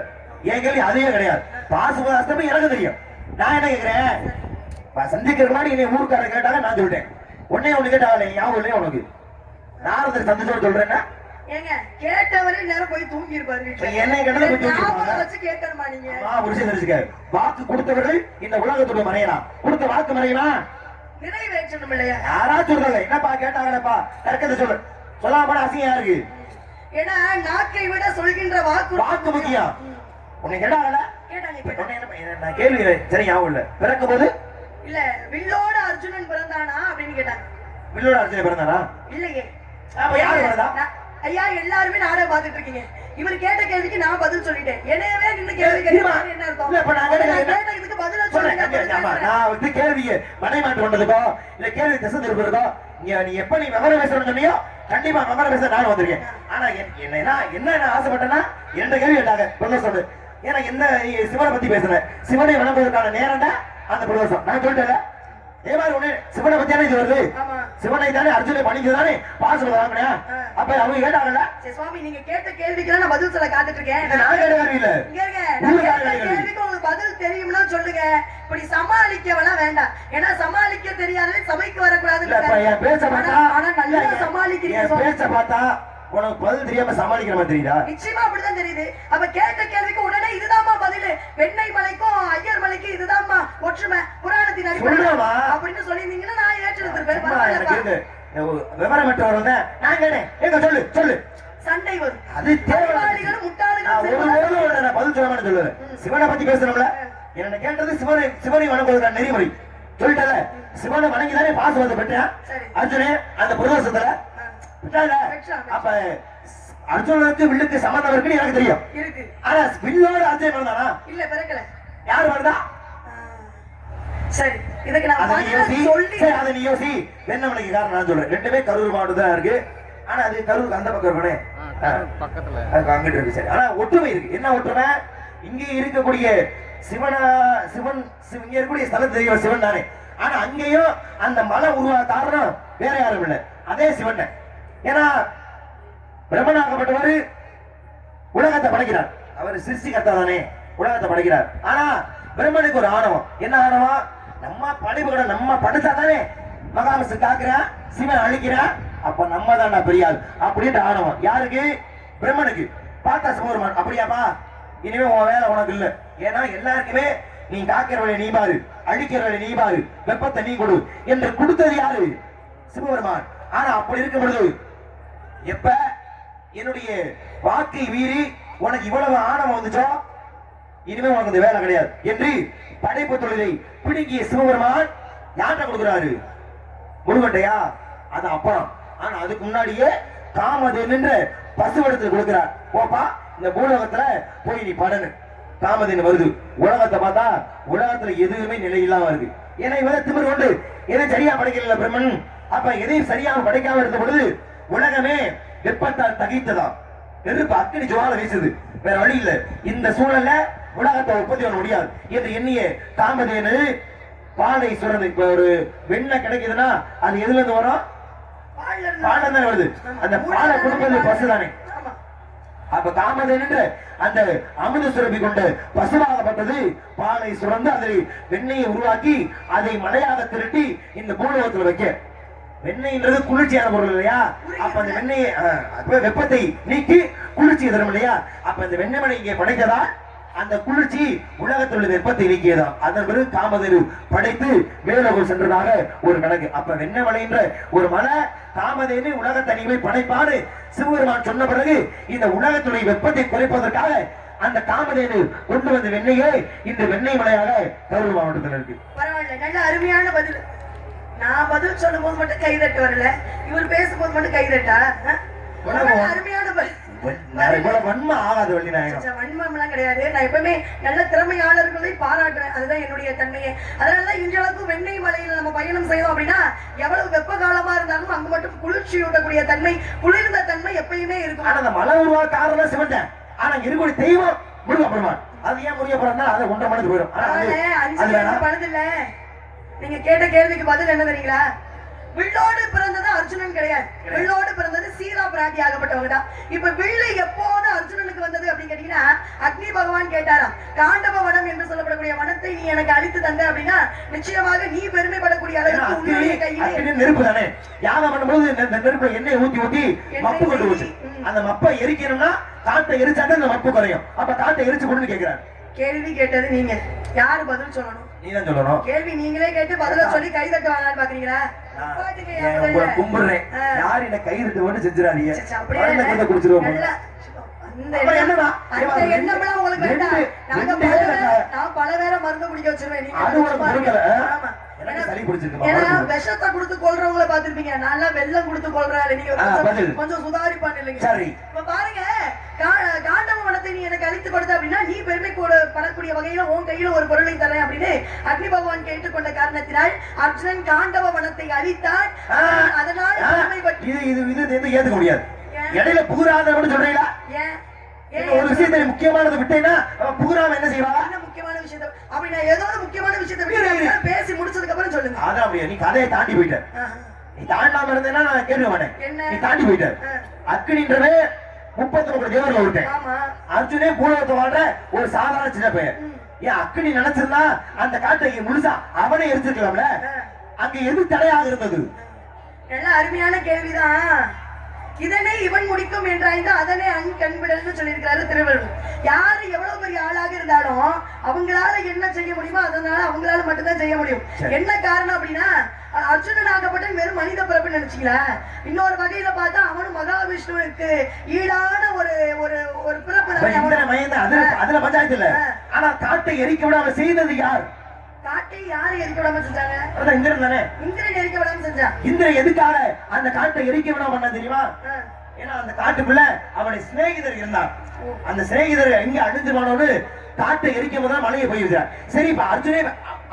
S1: என் கேள்வி அதுவே கிடையாது. பாசுபத அஸ்திரம் எனக்கு தெரியும். நான் என்ன கேட்கிறேன், சந்திக்கிறதுக்கு முன்னாடி என்னை ஊருக்காரர் கேட்டாங்க, நான் சொல்லிட்டேன். உன்னை ஒண்ணு கேட்டாங்க ஞாபகம் இல்லையா உனக்கு? நாரதர் சந்திச்சோட சொல்றேன்னா
S3: ஏங்க கேட்டவரே நேரம் போய் தூங்கி இருப்பாரு.
S1: என்னை கேட்டது போய் தூங்கி
S3: வச்சு கேட்கணுமா நீங்க?
S1: ஒரு விஷயம் தெரிஞ்சுக்க, வாக்கு கொடுத்தவர்கள் இந்த உலகத்தோட மறையலாம், கொடுத்த வாக்கு மறையலாம்,
S3: நிறைவேற்றணும் இல்லையா?
S1: யாராச்சும் சொல்றாங்க என்னப்பா கேட்டாங்கப்பா தர்க்கத்தை சொல்லு, சொல்லாம போன அசிங்கம் யாருக்கு?
S3: ஏன்னா நாக்கை விட சொல்கின்ற வாக்கு
S1: முக்கியம். உன்னை கேட்டாங்கல்ல,
S3: கேட்டாங்க.
S1: நான் கேள்வி சரி ஞாபகம் இல்ல. பிறக்கும் போது
S3: இல்ல வில்லோட அர்ஜுனன் பிறந்தானா அப்படின்னு கேட்டாங்க.
S1: வில்லோட அர்ஜுனன் பிறந்தானா?
S3: இல்லையே.
S1: அப்ப யாரு பிறந்தா?
S3: ஐயா எல்லாருமே நாடகம் பார்த்துட்டு இருக்கீங்க. இவர் கேட்ட கேள்விக்கு நான் பதில் சொல்லிட்டேன். எனவே நின்னு கேள்வி கேட்கறது என்ன அர்த்தம்?
S1: இல்ல இப்ப நான்
S3: கேட்டதுக்கு பதிலா சொல்லுங்க.
S1: நான் வந்து கேள்வியை மடைமாற்று கொண்டதுக்கோ இல்ல கேள்வி திசை திருப்பதோ நீ எப்ப நீ விவரம் பேசணும் சொன்னியோ கண்டிப்பா விவரம் பேச நானும் வந்திருக்கேன். ஆனா என்ன ஆசைப்பட்டேன்னா எந்த கேள்வி கேட்டாங்க பிரதோஷம். ஏன்னா என்ன சிவனை பத்தி பேசுறேன், சிவனை வணங்குவதற்கான நேரம் தான் அந்த பிரதோஷம். நான் சொல்லிட்டேன் அதே மாதிரி ஒண்ணு சிவனை பத்தியானே இது வருது. சிவனை தானே அர்ஜுனை பணிக்குதானே பாசுல வாங்கினா. அப்ப அவங்க கேட்டாங்கல்ல,
S3: சுவாமி நீங்க கேட்ட கேள்விக்கு நான் பதில் சொல்ல காத்துட்டு இருக்கேன்.
S1: நான் கேட்ட கேள்வி இல்ல,
S3: கேள்விக்கு உங்களுக்கு பதில் தெரியும்னா சொல்லுங்க. இப்படி சமாளிக்கவனா வேண்டாம். ஏன்னா சமாளிக்க தெரியாது சபைக்கு வரக்கூடாது.
S1: பேச பார்த்தா
S3: ஆனா நல்லா சமாளிக்கிறீங்க.
S1: பேச பார்த்தா உனக்கு பதில் தெரியாம சமாளிக்கிற மாதிரி தெரியுதா?
S3: நிச்சயமா அப்படிதான் தெரியுது. அப்ப கேட்ட கேள்விக்கு உடனே இதுதான்மா பதில். வெண்ணெய் மலைக்கும் ஐயர் மலைக்கும் இதுதான்மா ஒற்றுமை புராணத்தின் அடிப்படையில் அப்படின்னு சொல்லியிருந்தீங்கன்னா நான் ஏற்றிருப்பேன்.
S1: விவரம் பெற்றவர் நான் கேட்டேன் எங்க சொல்லு சொல்லு
S3: சண்டை வரும்.
S1: அது தேவையாளிகளும் முட்டாளுகளும் பதில் சொல்லாம சொல்லுவேன். சிவனை பத்தி பேசணும்ல, என்ன கேட்டது சிவனை வணங்குவதற்கான நெறிமுறை சொல்லிட்டல. சிவனை வணங்கிதானே பாசுவத்தை பெற்றேன் அர்ஜுனே அந்த பிரதோஷத்துல. அப்ப அர்ஜுனனுக்கு வில்லுக்கு சம்பந்தம் இருக்குன்னு எனக்கு தெரியும். ஆனா வில்லோட அர்ஜுன் பிறந்தானா? இல்ல பிறக்கல. யாரு பிறந்தா? சரி இதுக்கு நான் சொல்லி அதை நீ யோசி. வெண்ணமலைக்கு காரணம் நான் சொல்றேன். ரெண்டுமே கரூர் மாவட்டம் தான் இருக்கு. ஆனா அது கரூருக்கு அந்த பக்கம் இருக்கனே பக்கத்துல அங்கிட்டு இருக்கு. சரி ஆனா ஒற்றுமை இருக்கு. என்ன ஒற்றுமை? இங்க இருக்கக்கூடிய சிவன் இங்க இருக்கக்கூடிய ஸ்தலத்தில் தெரியும் சிவன் தானே. ஆனா அங்கேயும் அந்த மலை உருவாக காரணம் வேற யாரும் இல்லை, அதே சிவன். ஏன்னா பிரம்மனாகப்பட்டவர் உலகத்தை படைக்கிறார். அவர் சிருஷ்டிகர்த்தா தானே, உலகத்தை படைக்கிறார். ஆனா பிரம்மனுக்கு ஒரு ஆணவம். என்ன ஆணவம்? நம்ம படைப்புகளை நம்ம படைச்சா தானே மகாவிஷ்ணு காக்குறா, சிவன் அழிக்கிறான், அப்ப நம்ம தான்டா பெரியாள் அப்படின்ற ஆணவம். யாருக்கு? பிரம்மனுக்கு. பார்த்தா சிவபெருமான் அப்படியாப்பா இனிமே உன் வேலை உனக்கு இல்ல. ஏன்னா எல்லாருக்குமே நீ காக்கிற வேலை நீ பாரு, அழிக்கிற வேலை நீ பாரு, வெப்பத்தை நீ கொடு என்று கொடுத்தது யாரு? சிவபெருமான். ஆனா அப்படி இருக்கும் பொழுது எப்ப என்னுடைய வாக்கை மீறி உனக்கு இவ்வளவு ஆணவம் வந்துச்சோ இனிமே உனக்கு இந்த வேலை கிடையாது என்று படைப்பு தொழிலை பிடுங்கிய சிவபெருமான் யார்கிட்ட கொடுக்கிறாரு? முருகண்டையா? அது அப்புறம். ஆனா அதுக்கு முன்னாடியே காமதேனு பசுவடத்தில் கொடுக்கிறார். போப்பா இந்த பூலோகத்துல போய் நீ படனு. காமதேனு வருது. உலகத்தை பார்த்தா உலகத்துல எதுவுமே நிலை இல்லாம இருக்கு. ஏன்னா இவன் திமிர் கொண்டு எதை சரியா படைக்கல பிரம்மன். அப்ப எதையும் சரியாக படைக்காம இருந்த பொழுது உலகமே வெப்பத்தால் தகித்ததா, நெருப்பு அக்கினி ஜுவாலை வீசுது. வேற வழி இல்ல. இந்த சூழல்ல உலகத்தை உற்பத்தி பண்ண முடியாது என்று எண்ணிய காமதேனு பாலை சுரந்து. இப்ப ஒரு வெண்ணெய் கிடைக்குதுன்னா அது எதுல இருந்து வரும்? பால் தானே வருது. அந்த பாலை கொடுப்பது பசுதானே. அப்ப காமதேனு அந்த அமுத சுரபி கொண்ட பசுவாகப்பட்டது பாலை சுரந்து அதில் வெண்ணெயை உருவாக்கி அதை மலையாக திரட்டி இந்த பூலோகத்தில் வைக்க. வெண்ணெய்ன்றது குளிர்ச்சியான பொருள் இல்லையா? அப்ப அந்த வெண்ணெயை வெப்பத்தை நீக்கி குளிர்ச்சி தரும் இல்லையா? அப்ப இந்த வெண்ணெய் மலை இங்கே படைத்ததா அந்த குளிர்ச்சி உலகத்தில் உள்ள வெப்பத்தை நீக்கியதாம். அதன் பிறகு காமதேனு படைத்து மேலோகம் சென்றதாக ஒரு கணக்கு. அப்ப வெண்ணமலை என்ற ஒரு மலை காமதேனு உலக தனிமை படைப்பாடு சிவபெருமான் சொன்ன பிறகு இந்த உலகத்துடைய வெப்பத்தை குறைப்பதற்காக அந்த காமதேனு கொண்டு வந்த வெண்ணையே இந்த வெண்ணெய் மலையாக கரூர் மாவட்டத்தில் இருக்கு.
S3: பரவாயில்ல, நல்ல அருமையான பதில். நான் பதில் சொல்லும் போது மட்டும் கைதட்டு வரல, இவர் பேசும்போது மட்டும் கைதட்டா? அருமையான பதில்.
S1: வன்மம் ஆகாது வள்ளிநாயகம்.
S3: வன்மம்லாம் கிடையாது. நான் எப்பவுமே நல்ல திறமையாளர்களை பாராட்டுறேன். அதுதான் என்னுடைய தன்மையே. அதனாலதான் இன்றளவுக்கு வெண்ணெய் மலையில நம்ம பயணம் செய்தோம் அப்படின்னா எவ்வளவு வெப்ப காலமா இருந்தாலும் அங்க மட்டும் குளிர்ச்சியூட்டக்கூடிய தன்மை, குளிர்ந்த தன்மை எப்பயுமே இருக்கும்.
S1: ஆனா அந்த மலை உருவாக காரணம் சிவன். ஆனா இருக்கக்கூடிய தெய்வம் முருகப்பெருமான். அது ஏன் முருகப்பெருமான்? அதை 1.5 மணிக்கு போயிடும்.
S3: 5 பழுது இல்ல. நீங்க கேட்ட கேள்விக்கு பதில் என்ன தெரியுங்களா? வில்லோடு பிறந்தது அர்ஜுனன் கிடையாது. வில்லோடு பிறந்தது சீதா பிராட்டி ஆகப்பட்டவங்க தான். இப்ப வில்லு எப்போது அர்ஜுனனுக்கு வந்தது அப்படின்னு கேட்டீங்கன்னா, அக்னி பகவான் கேட்டாராம், காண்டவ வனம் என்று சொல்லப்படக்கூடிய வனத்தை நீ எனக்கு அளித்து தந்த அப்படின்னா நிச்சயமாக நீ பெருமைப்படக்கூடிய அளவுக்கு உன்னுடைய கையிலே
S1: நெருப்பு தானே. யாகம் பண்ணும்போது இந்த நெருப்புல எண்ணெய் ஊத்தி ஊத்தி மப்பு கொண்டு போச்சு. அந்த மப்பை எரிக்கணும்னா காட்டை எரிச்சாதான் அந்த மப்பு குறையும். அப்ப காட்டை எரிச்சு கொடுன்னு கேட்கிறாரு.
S3: கேள்வி கேட்டது நீங்க, யாரு பதில் சொல்லணும்?
S1: நீதான் சொல்லணும்.
S3: கேள்வி நீங்களே கேட்டு பதில சொல்லி கை தட்டு வாங்கலான்னு பாக்குறீங்களா?
S1: கும்பிடுறேன். யாரு என்ன கை தட்டு மட்டும் செஞ்சிடாதீங்க. குடிச்சிருவோம்.
S3: பல பேர மருந்து குடிக்க வச்சிருவேன். விஷத்தை கொடுத்து கொள்றவங்கள பாத்திருப்பீங்க. நல்லா வெள்ளம் கொடுத்து கொள்றாரு. நீங்க கொஞ்சம் சுதாரிப்பான் இல்லைங்க. இப்ப பாருங்க, காண்டவ வனத்தை நீ எனக்கு அளித்து கொடுத்த அப்படின்னா நீ பெருமை படக்கூடிய வகையில உன் கையில ஒரு பொருளை தரேன் அப்படின்னு அக்னி பகவான் கேட்டுக்கொண்ட காரணத்தினால் அர்ஜுனன் காண்டவ வனத்தை அளித்தான். அதனால்
S1: ஏத்துக்க முடியாது. இடையில புகுறாதவன்னு சொல்றீங்களா? ஒரு விஷயத்தை முக்கியமானது விட்டேன்னா புகுறாம என்ன செய்வாங்க?
S3: முக்கியமான விஷயத்தை அப்படி நான் ஏதோ முக்கியமான விஷயத்தை பேசி முடிச்சதுக்கு அப்புறம் சொல்லுங்க.
S1: அதான் அப்படியே. நீ கதையை தாண்டி போயிட்ட. நீ தாண்டாம இருந்தேன்னா நான் கேட்க மாட்டேன். நீ தாண்டி போயிட்ட. அக்னின்றவே 33 தேவர்கள் விட்டேன். அர்ஜுனே பூலோகத்தை வாழ்ற ஒரு சாதாரண சின்ன பையன். ஏன் அக்னி நினைச்சிருந்தா அந்த காட்டை முழுசா அவனே எரிச்சிருக்கலாம்ல? அங்க எது தடையாக இருந்தது?
S3: நல்ல அருமையான கேள்விதான். இதனை இவன் முடிக்கும் என்றாய்ந்து அதனை கண்பிடல்னு சொல்லியிருக்கிறாரு திருவள்ளுவர். யாரு எவ்வளவு பெரிய ஆளாக இருந்தாலும் அவங்களால என்ன செய்ய முடியுமோ அதனால அவங்களால மட்டும்தான் செய்ய முடியும். என்ன காரணம் அப்படின்னா, அர்ஜுனன் ஆகப்பட்ட வெறும் மனித பிறப்பு நினைச்சீங்களா? இன்னொரு வகையில பார்த்தா அவனும் மகாவிஷ்ணுவுக்கு ஈடான ஒரு ஒரு ஒரு பிறப்பு.
S1: அதுல பஞ்சாயத்து இல்ல. ஆனா காட்டை எரிக்க விடாம செய்தது யார்?
S3: காட்டை யாரு எரிக்க விடாம செஞ்சாங்க?
S1: இந்திரன் தானே.
S3: இந்திரன் எரிக்க விடாம செஞ்சான்.
S1: இந்திரன் எதுக்காக அந்த காட்டை எரிக்க விடாம பண்ண தெரியுமா? ஏன்னா அந்த காட்டுக்குள்ள அவனை சிநேகிதர் இருந்தார். அந்த சிநேகிதர் எங்க அழிஞ்சுமானோன்னு காட்டை எரிக்கும் போது மலையை போயிருக்கிறார். சரி, இப்ப அர்ஜுனே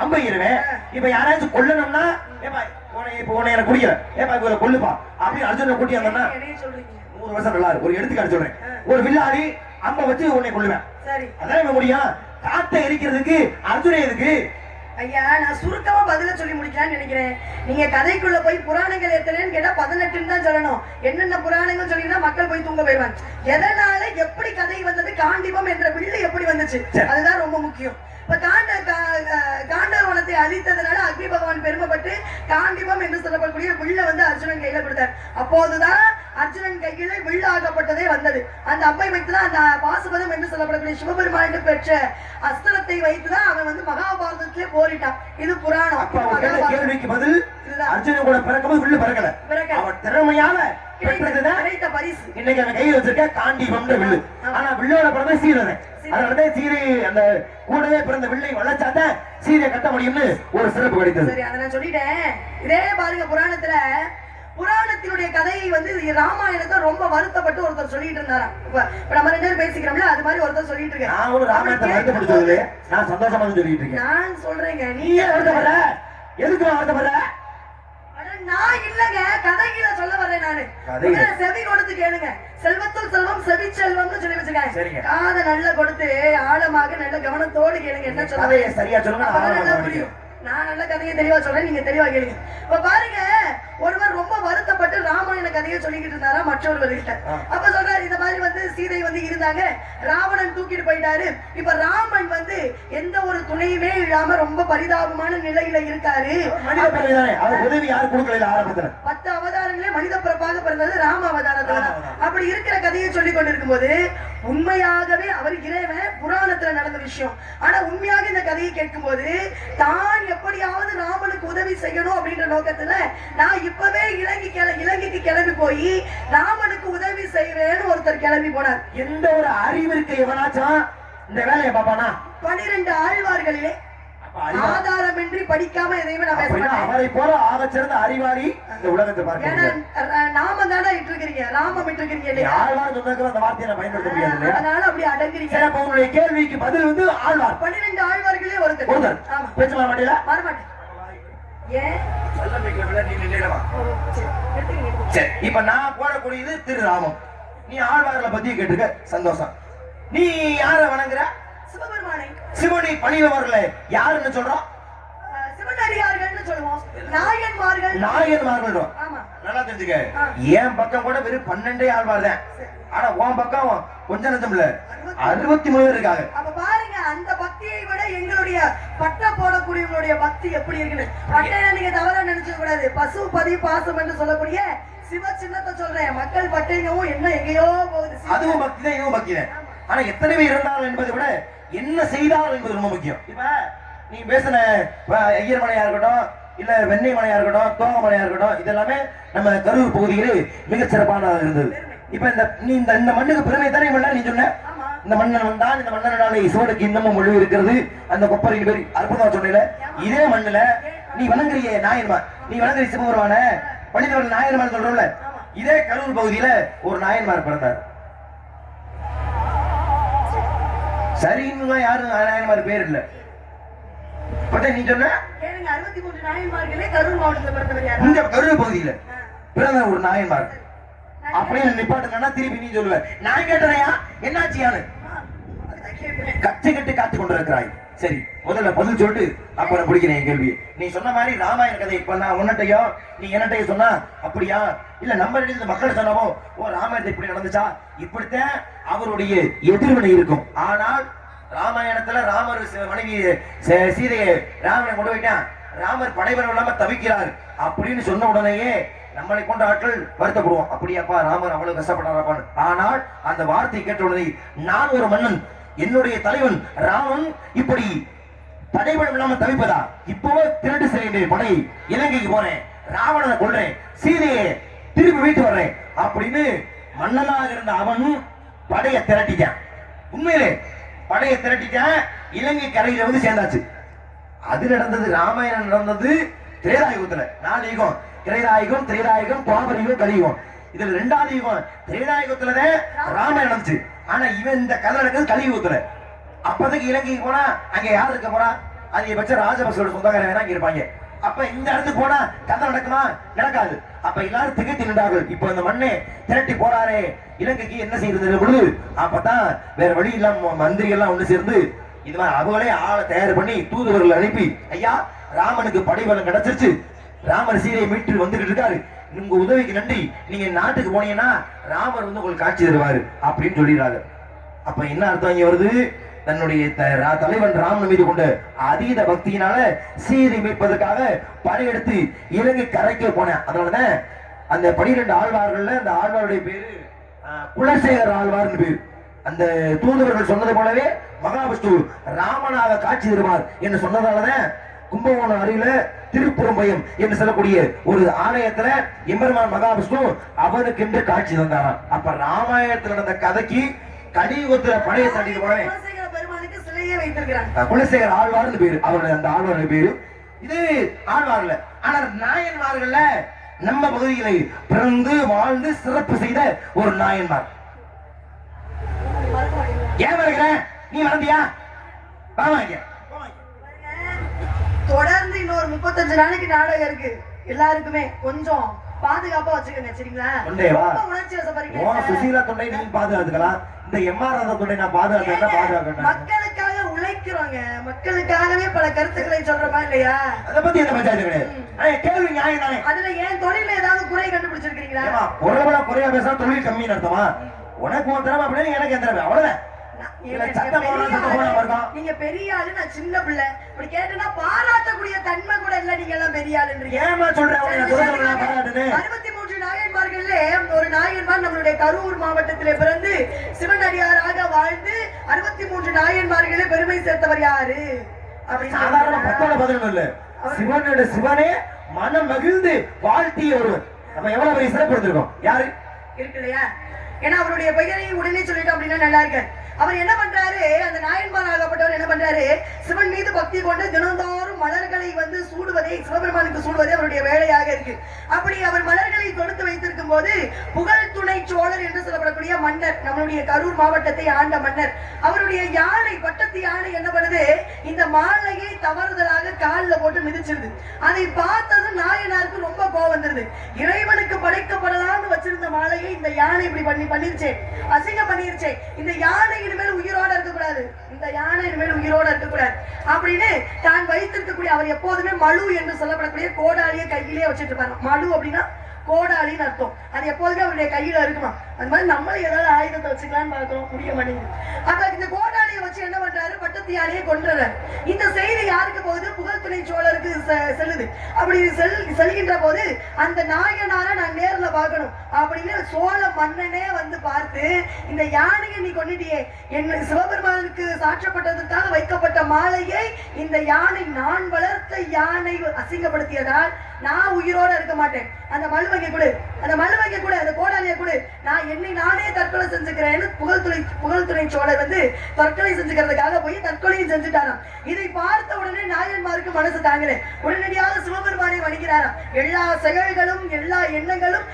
S1: அம்பையிருவேன். இப்ப யாராச்சும் கொல்லணும்னா எனக்கு குடிக்கிற இவரை கொல்லுப்பா அப்படின்னு அர்ஜுனை கூட்டி வந்தோம்னா 100 வருஷம் நல்லா இருக்கு. ஒரு எடுத்துக்காட்டு சொல்றேன். ஒரு வில்லாடி அம்ப வச்சு உன்னை கொல்லுவேன். அதான் முடியும். காட்டை எரிக்கிறதுக்கு அர்ஜுனே எதுக்கு?
S3: ஐயா, நான் சுருக்கமா பதில சொல்லி முடிக்கலாம்னு நினைக்கிறேன். நீங்க கதைக்குள்ள போய் புராணங்கள் எத்தனைன்னு கேட்டா 18 தான் சொல்லணும். என்னென்ன புராணங்கள் சொல்லினா மக்கள் போய் தூங்க போயிடுவாங்க. எதனால எப்படி கதை வந்தது, காண்டிபம் என்ற வில்லு எப்படி வந்துச்சு, அதுதான் ரொம்ப முக்கியம். இப்ப காண்டவனத்தை அழித்ததுனால அக்னி பகவான் பெருமைப்பட்டு காண்டிபம் என்று சொல்லப்படக்கூடிய வில்ல வந்து அர்ஜுனன் கையில கொடுத்தார். அப்போதுதான் அர்ஜுனன் கையில வில்லாகப்பட்டதே வந்தது. அந்த அம்பை வைத்துதான் அந்த பாசுபதம் என்று சொல்லப்படக்கூடிய சிவபெருமானுக்கு பெற்ற அஸ்திரத்தை வைத்துதான் அவன் வந்து மகாபாரதத்திலே போரிட்டான். இது புராணம்.
S1: கேள்விக்கு பதில் அர்ஜுனன் கூட பிறக்கும்போது வில்லு பிறக்கல. அவன் திறமையால கிடைத்த பரிசு. இன்னைக்கு அவன் கையில் வச்சிருக்க காண்டிபம்ன்ற வில்லு. ஆனா வில்லோட பிறந்த சீரனை. அதனால சீரை அந்த கூடவே பிறந்த வில்லை வளர்ச்சாதான் சீரை கட்ட முடியும்னு ஒரு சிறப்பு கிடைத்தது.
S3: சரி, அதை நான் சொல்லிட்டேன். இதே பாருங்க, புராணத்துல புராணத்தினுடைய கதையை வந்து ராமாயணத்தை ரொம்ப வருத்தப்பட்டு ஒருத்தர் சொல்லிட்டு இருந்தாராம். இப்ப நம்ம 2 பேரும் பேசிக்கிறோம்ல, அது மாதிரி ஒருத்தர் சொல்லிட்டு இருக்காரு.
S1: நான் ஒரு ராமாயணத்தை வருத்தப்பட்டு சொல்லலையே, நான் சந்தோஷமா சொல்லிட்டு இருக்கேன்.
S3: நான் சொல்றேங்க,
S1: நீ ஏன் வருத்தப்படுற? எதுக்கு வருத்தப்படுற?
S3: நான் இல்லங்க, கதைகளை சொல்ல வர்றேன் நானு. செவி கொடுத்து கேளுங்க. செல்வத்துள் செல்வம் செவி செல்வம்னு சொல்லி வச்சிருக்காங்க. காதை நல்லா கொடுத்து ஆழமாக நல்ல கவனத்தோடு கேளுங்க. என்ன சொல்றேன்
S1: சரியா சொல்லுங்க.
S3: நான் நல்ல கதையை தெளிவா சொல்றேன், நீங்க தெளிவா கேளுங்க. இப்ப பாருங்க, ஒருவர் ரொம்ப வருத்தப்பட்டு ராமாயண கதையை சொல்லிக்கிட்டு இருந்தாரா மற்றொருவர்கிட்ட. அப்ப சொல்றாரு, இந்த மாதிரி வந்து சீதை வந்து இருந்தாங்க, ராவணன் தூக்கிட்டு போயிட்டாரு. இப்ப ராமன் வந்து எந்த ஒரு துணையுமே இல்லாம ரொம்ப பரிதாபமான நிலையில இருக்காரு.
S1: உதவி யாரு கொடுக்கல? ஆரம்பத்துல
S3: 10 அவதாரங்களே மனித பிறப்பாக பிறந்தது ராம அவதாரத்துல. அப்படி இருக்கிற கதையை சொல்லிக் கொண்டிருக்கும் போது உண்மையாகவே அவர் இறைவன், புராணத்துல நடந்த விஷயம். ஆனா உண்மையாக இந்த கதையை கேட்கும் போது தான் எப்படியாவது ராமனுக்கு உதவி செய்யணும் அப்படின்ற நோக்கத்துல நான் இப்பவே இலங்கைக்கு கிளம்பி போய் ராமனுக்கு உதவி செய்வேன்னு ஒருத்தர் கிளம்பி போனார்.
S1: எந்த ஒரு அறிவு இருக்க எவனாச்சும் இந்த வேலையை பாப்பானா? 12
S3: ஆழ்வார்களிலே ஆதாரமின்றி படிக்காம எதையுமே நான் பேச மாட்டேன்.
S1: அவரை போல ஆகச்சிறந்த அறிவாளி இந்த உலகத்தை பார்க்க
S3: நாம தானே இட்டிருக்கீங்க, ராமம் இட்டிருக்கீங்க இல்லையா?
S1: ஆழ்வார் சொன்னதுக்கு அந்த வார்த்தையை நான் பயன்படுத்த முடியாது.
S3: அதனால அப்படி அடங்குறீங்க.
S1: அப்ப உங்களுடைய கேள்விக்கு பதில் வந்து ஆழ்வார்.
S3: 12 ஆழ்வார்களே ஒருத்தர்.
S1: ஆமா, பேச மாட்டீங்களா?
S3: வர மாட்டேன். ஏன்?
S1: சரி, இப்ப நான் போடக்கூடியது திருராமம். நீ ஆழ்வார்களை பத்தி கேட்டுக்க, சந்தோஷம். நீ யார வணங்குற?
S3: சிவபெருமானை.
S1: சிவனை பணிபவர்களை யாருன்னு சொல்றோம்?
S3: சிவனடியார்கள்னு சொல்லுவோம். நாயன்மார்கள்.
S1: நாயன்மார்கள்.
S3: ஆமா,
S1: நல்லா தெரிஞ்சுக்க. என் பக்கம் கூட வெறும் 12 ஆழ்வார் தான். ஆனா உன் பக்கம் கொஞ்சம் நஞ்சம் இல்ல, 63 இருக்காங்க.
S3: அப்ப பாருங்க, அந்த பக்தியை விட எங்களுடைய பட்ட போடக்கூடியவங்களுடைய பக்தி எப்படி இருக்குன்னு. பட்டையில நீங்க தவறா நினைச்ச கூடாது. பசு பதி பாசம் என்று சொல்லக்கூடிய சிவ சின்னத்தை சொல்றேன். மக்கள் பட்டையும் என்ன எங்கேயோ போகுது.
S1: அதுவும் பக்தி தான், இதுவும் பக்தி தான். ஆனா எத்தனை பேர் இருந்தாலும் என்பதை விட என்ன செய்தாலும் என்பது ரொம்ப முக்கியம். இப்ப நீ பேசின ஐயர் மலையா இருக்கட்டும், இல்ல வெண்ணெய் மலையா இருக்கட்டும், தோக மலையா இருக்கட்டும், இதெல்லாமே நம்ம கரூர் பகுதியில் மிகச் சிறப்பானதாக இருந்தது. இப்ப இந்த மண்ணுக்கு பெருமை தானே நீ சொன்ன. இந்த மன்னன் வந்தான், இந்த மன்னனால சிவனுக்கு இன்னமும் மொழி இருக்கிறது. அந்த கொப்பரின் பேர் அற்புதமா சொன்னல. இதே மண்ணுல நீ வணங்குறிய நாயன்மார், நீ வணங்குறிய சிவபெருமான பண்டிதவர்கள் நாயன்மார் சொல்றோம்ல, இதே கரூர் பகுதியில ஒரு நாயன்மார் பிறந்தார். சரின்னு யாரும் நாயன்மார் பேர் இல்ல. நீ சொன்ன
S3: 63 நாயன்மார்களே கரூர் மாவட்டத்தில் பிறந்தவர் யார்?
S1: இந்த கரூர் பகுதியில பிறந்த ஒரு நாயன்மார். அப்படியே நிப்பாட்டுனா திருப்பி நீ சொல்லுவ, நான் கேட்டதையா என்னாச்சியான்னு கட்சி கட்டி காத்து கொண்டிருக்கிறாய். சரி, முதல்ல பதில் சொல்லிட்டு அப்புறம் பிடிக்கிறேன் கேள்வி. நீ சொன்ன மாதிரி ராமாயண கதை இப்ப நான் உன்னட்டையோ நீ என்னட்டையோ சொன்னா அப்படியா இல்ல நம்ம மக்கள் சொன்னவோ ஓ ராமாயணத்தை இப்படி நடந்துச்சா, இப்படித்தான் அவருடைய எதிர்வினை இருக்கும். ஆனால் ராமாயணத்துல ராமர் மனைவி சீதையை ராமனை கொண்டு போயிட்டான், ராமர் படைபலம் இல்லாம தவிக்கிறார் அப்படின்னு சொன்ன உடனேயே நம்மளை கொண்ட ஆட்கள் வருத்தப்படுவோம். அப்படியாப்பா ராமர் அவ்வளவு கஷ்டப்பட்டாராப்பான்னு. ஆனால் அந்த வார்த்தை கேட்ட உடனே நான் ஒரு மன்னன், என்னுடைய தலைவன் ராமன் இப்படி படைபலம் இல்லாம தவிப்பதா, இப்பவே திருட்டு செய்ய படை இலங்கைக்கு போறேன், ராவணனை கொள்றேன், சீதையை திருப்பி வீட்டு வர்றேன் அப்படின்னு மன்னனாக இருந்த அவன் படையை திரட்டிட்டான். உண்மையிலே படையை திரட்டிட்டான், இலங்கை கரையில வந்து சேர்ந்தாச்சு. அது நடந்தது ராமாயணம் நடந்தது திரேதாயுகத்துல. 4 யுகம், திரேதாயுகம், திரேதாயுகம், துவாபரயுகம், கலியுகம். இதுல 2வது யுகம் திரேதாயுகத்துலதான் ராமாயணம் நடந்துச்சு. ஆனா இவன் இந்த கதை நடக்குது கலியுகத்துல. அப்போதைக்கு இலங்கைக்கு போனா அங்க யார் இருக்க போறா? அதிகபட்ச ராஜபக்சோட சொந்தக்காரங்க வேணா இங்க இருப்பாங்க. அப்ப இந்த இடத்துக்கு போனா கதை நடக்குமா? நடக்காது. அப்ப எல்லாரும் திகைத்து நின்றார்கள். இப்ப இந்த மண்ணே திரட்டி போறாரே இலங்கைக்கு என்ன செய்யறது பொழுது, அப்பதான் வேற வழி இல்லாம மந்திரி எல்லாம் ஒண்ணு சேர்ந்து இது மாதிரி அவங்களே ஆளை தயார் பண்ணி தூதுவர்கள் அனுப்பி, ஐயா ராமனுக்கு படைபலம் கிடைச்சிருச்சு, ராமர் சீதையை மீட்டு வந்துகிட்டு இருக்காரு, உங்க உதவிக்கு நன்றி, நீங்க நாட்டுக்கு போனீங்கன்னா ராமர் வந்து உங்களுக்கு காட்சி தருவாரு அப்படின்னு சொல்லிடுறாங்க. அப்ப என்ன அர்த்தம் இங்க வருது? தன்னுடைய தலைவன் ராமன் மீது கொண்ட அதீத பக்தியினால சீதை மீட்பதற்காக படையெடுத்து இலங்கை கரைக்கு போனேன். அதனாலதான் அந்த 12 ஆழ்வார்கள்ல அந்த ஆழ்வாருடைய பேரு குலசேகர ஆழ்வார்னு பேரு. அந்த தூதுவர்கள் சொன்னது போலவே மகாவிஷ்ணு ராமனாக காட்சி தருவார் என்று சொன்னதாலதான் கும்பகோணம் அருகில திருப்புறம்பயம் என்று சொல்லக்கூடிய ஒரு ஆலயத்துல எம்பெருமான் மகாவிஷ்ணு அவனுக்கு என்று காட்சி தந்தாராம். அப்ப ராமாயணத்தில் நடந்த கதைக்கு கலியுகத்துல படையை தாண்டி போனவே குலசேகர் ஆழ்வார்னு பேரு. அவருடைய அந்த ஆழ்வாருடைய பேரு இது ஆழ்வார்ல. ஆனா நாயன்மார்கள்ல நம்ம பகுதிகளை பிறந்து வாழ்ந்து சிறப்பு செய்த ஒரு நாயன்மார். ஏன் வருகிறேன்? நீ வந்தியா? வாங்க.
S3: தொடர்ந்து இன்னொரு 35 நாளைக்கு நாடகம் இருக்கு. எல்லாருக்குமே கொஞ்சம் பாதுகாப்பா வச்சுக்கோங்க, சரிங்களா? உணர்ச்சி வசப்படுறீங்க.
S1: சுசீலா தொண்டை நீங்க பாதுகாத்துக்கலாம், இந்த எம்ஆர் தொண்டை நான் பாதுகாக்கணும்.
S3: மக்களுக்காக உழைக்கிறோங்க, மக்களுக்காகவே பல கருத்துக்களை சொல்றமா இல்லையா?
S1: அதை பத்தி என்ன பஞ்சாயத்து கிடையாது. கேள்வி நியாயம் தானே.
S3: அதுல ஏன் தொழில ஏதாவது குறை கண்டுபிடிச்சிருக்கீங்களா?
S1: ஒரு குறையா பேசா தொழில் கம்மின்னு அர்த்தமா? உனக்கு ஒரு திறமை அப்படின்னு எனக்கு எந்த திறமை? அவ்வளவுதான்.
S3: நீங்க பெரிய ஆளு, நான் சின்ன பிள்ளை. இப்படி கேட்டா பாராட்டக்கூடிய தன்மை கூட இல்ல. நீங்க எல்லாம் பெரிய ஆளுன்றீங்க. 63 நாயன்மார்கள்ல ஒரு நாயன்மார் நம்மளுடைய கரூர் மாவட்டத்திலே பிறந்து சிவனடியாராக வாழ்ந்து 63 நாயன்மார்களே பெருமை சேர்த்தவர் யாரு அப்படின்னு
S1: சாதாரண பத்தோட பதில் இல்ல. சிவனோட சிவனே மனம் மகிழ்ந்து வாழ்த்திய ஒருவர். நம்ம எவ்வளவு பெரிய சிறப்பு எடுத்திருக்கோம். யாரு
S3: இருக்கு இல்லையா? ஏன்னா அவருடைய பெயரை உடனே சொல்லிட்டோம் அப்படின்னா நல்லா இருக்கு. அவர் என்ன பண்றாரு, அந்த நாயன்மார் ஆகப்பட்டவர் என்ன பண்றாரு, சிவன் மீது பக்தி கொண்டு தினந்தோறும் மலர்களை வந்து சூடுவதே, சிவபெருமானுக்கு சூடுவதே அவருடைய வேலையாக இருக்கு. அப்படி அவர் மலர்களை தொடுத்து வைத்திருக்கும் போது புகழ் துணை சோழர் என்று சொல்லப்படக்கூடிய மன்னர், நம்மளுடைய கரூர் மாவட்டத்தை ஆண்ட மன்னர், அவருடைய யானை, பட்டத்து யானை என்ன பண்ணுது, இந்த மாலையை தவறுதலாக காலில் போட்டு மிதிச்சிருது. அதை பார்த்தது நாயனாருக்கு ரொம்ப கோபம் வந்துருது. இறைவனுக்கு படைக்கப்படலாம்னு வச்சிருந்த மாலையை இந்த யானை இப்படி பண்ணிருச்சே, அசிங்கம் பண்ணிருச்சே, இந்த யானை இனிமேல் உயிரோட இருக்கக்கூடாது, இந்த யானை இனிமேல் உயிரோட இருக்கக்கூடாது அப்படின்னு தான் வைத்திருக்கக்கூடிய, அவர் எப்போதுமே மழு என்று சொல்லப்படக்கூடிய கோடாலியை கையிலே வச்சுட்டு இருப்பாரு. மழு அப்படின்னா கோடாலின்னு அர்த்தம். அது எப்போதுமே அவருடைய கையில இருக்குமா. அது மாதிரி நம்மளும் ஏதாவது ஆயுதத்தை வச்சுக்கலாம்னு பார்க்கிறோம், முடிய மாட்டேங்குது. அப்ப இந்த கோடாலியை வச்சு என்ன பண்றாரு, பட்டத்து யானையை கொன்றாரு. இந்த செய்தி யாருக்கு போகுது, புகழ் துணை சோழருக்கு செல்லுது. அப்படி செல்கின்ற போது அந்த நாயனார நான் நேர்ல பார்க்கணும் அப்படின்னு சோழ மன்னனே வந்து பார்த்து, இந்த யானையை நீ கொன்னிட்டியே, என்ன சிவபெருமானுக்கு சாற்றப்பட்டதற்காக வைக்கப்பட்ட மாலையை இந்த யானை, நான் வளர்த்த யானை அசிங்கப்படுத்தியதால் நான் உயிரோட இருக்க மாட்டேன். அந்த மழுவங்கை கொடு, அந்த மழுவங்கை கொடு, அந்த கோடாலியை கொடு, நான் என்னை நானே தற்கொலை செஞ்சுக்கிறேன்னு புகழ் துணை சோழர் வந்து தற்கொலை செஞ்சுக்கிறதுக்காக போய் தற்கொலையும் செஞ்சுட்டாராம். இதை பார்த்த உடனே நாயன்மாருக்கு மனசு தாங்கல. உடனடியாக சிவபெருமானை வணங்கினாராம். எல்லா செயல்களும் எல்லா எண்ணங்களும்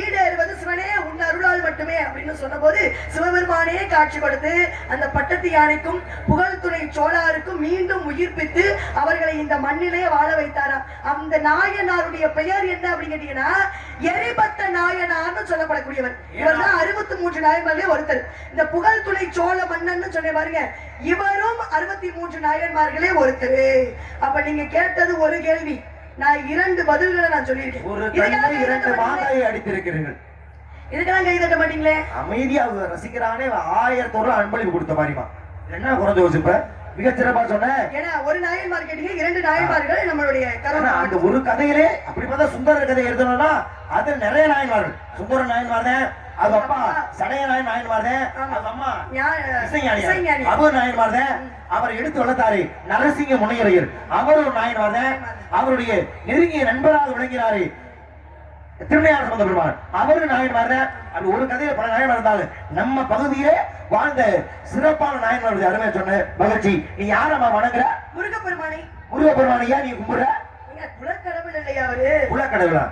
S3: ஈடேறுவது சிவனே உன் அருளால் மட்டுமே அப்படின்னு சொன்ன போது சிவபெருமானே காட்சி கொடுத்து அந்த பட்டத்து யானைக்கும் புகழ் துணை சோழருக்கும் மீண்டும் உயிர்ப்பித்து அவர்களை இந்த மண்ணிலே வாழ வைத்தாராம். அந்த நாயனாருடைய பெயர் என்ன அப்படின்னு கேட்டீங்கன்னா எரிபத்த நாயனார்னு சொல்லப்படக்கூடியவர். இவர் தான் 63 நாயன்மார்களே ஒருத்தர். இந்த புகழ் துணை சோழ மன்னன் சொன்ன பாருங்க, இவரும் 63 நாயன்மார்களே ஒருத்தர். அப்ப நீங்க கேட்டது ஒரு கேள்வி, நான் 2 பதில்களை நான் சொல்லியிருக்கேன்.
S1: ஒரு கல்லை 2 மாங்காயை அடித்திருக்கிறீர்கள்.
S3: இதுக்கெல்லாம் கை தட்ட மாட்டீங்களே?
S1: அமைதியா ரசிக்கிறானே 1000 ரூபாய் அன்பளிப்பு கொடுத்த மாதிரிமா என்ன குறைஞ்ச யோசிப்ப? மிகச்சிறப்பா சொன்னேன்.
S3: ஏன்னா ஒரு நாயன்மார் கேட்டீங்க, 2 நாயன்மார்கள் நம்மளுடைய கருணை.
S1: அந்த ஒரு கதையிலே அப்படி பார்த்தா சுந்தர கதை எழுதணும்னா அது நிறைய நாயன்மார்கள். சுந்தர நாயன்மார் தான், அது அப்பா சடைய நாயன்மார் தான், அது அம்மா இசைஞானி அவர் நாயன்மார் தான். அவர் எடுத்து வளர்த்தாரு நரசிங்க முனையரையர், அவர் ஒரு நாயன்மார் தான். அவருடைய நெருங்கிய நண்பராக விளங்கினாரு திருநையார் சம்பந்த பெருமாள், அவரு நாயன்மார் தான். அது ஒரு கதையில பல நாயன்மார் இருந்தாலும் நம்ம பகுதியிலே வாழ்ந்த சிறப்பான நாயன்மார் அருமையா சொன்ன மகிழ்ச்சி. நீ யாரம்மா வணங்குற?
S3: முருகப்பெருமானை.
S1: முருகப்பெருமானையா நீ கும்பிடுற?
S3: குலக்கடவுள் இல்லையா அவரு?
S1: குலக்கடவுளா?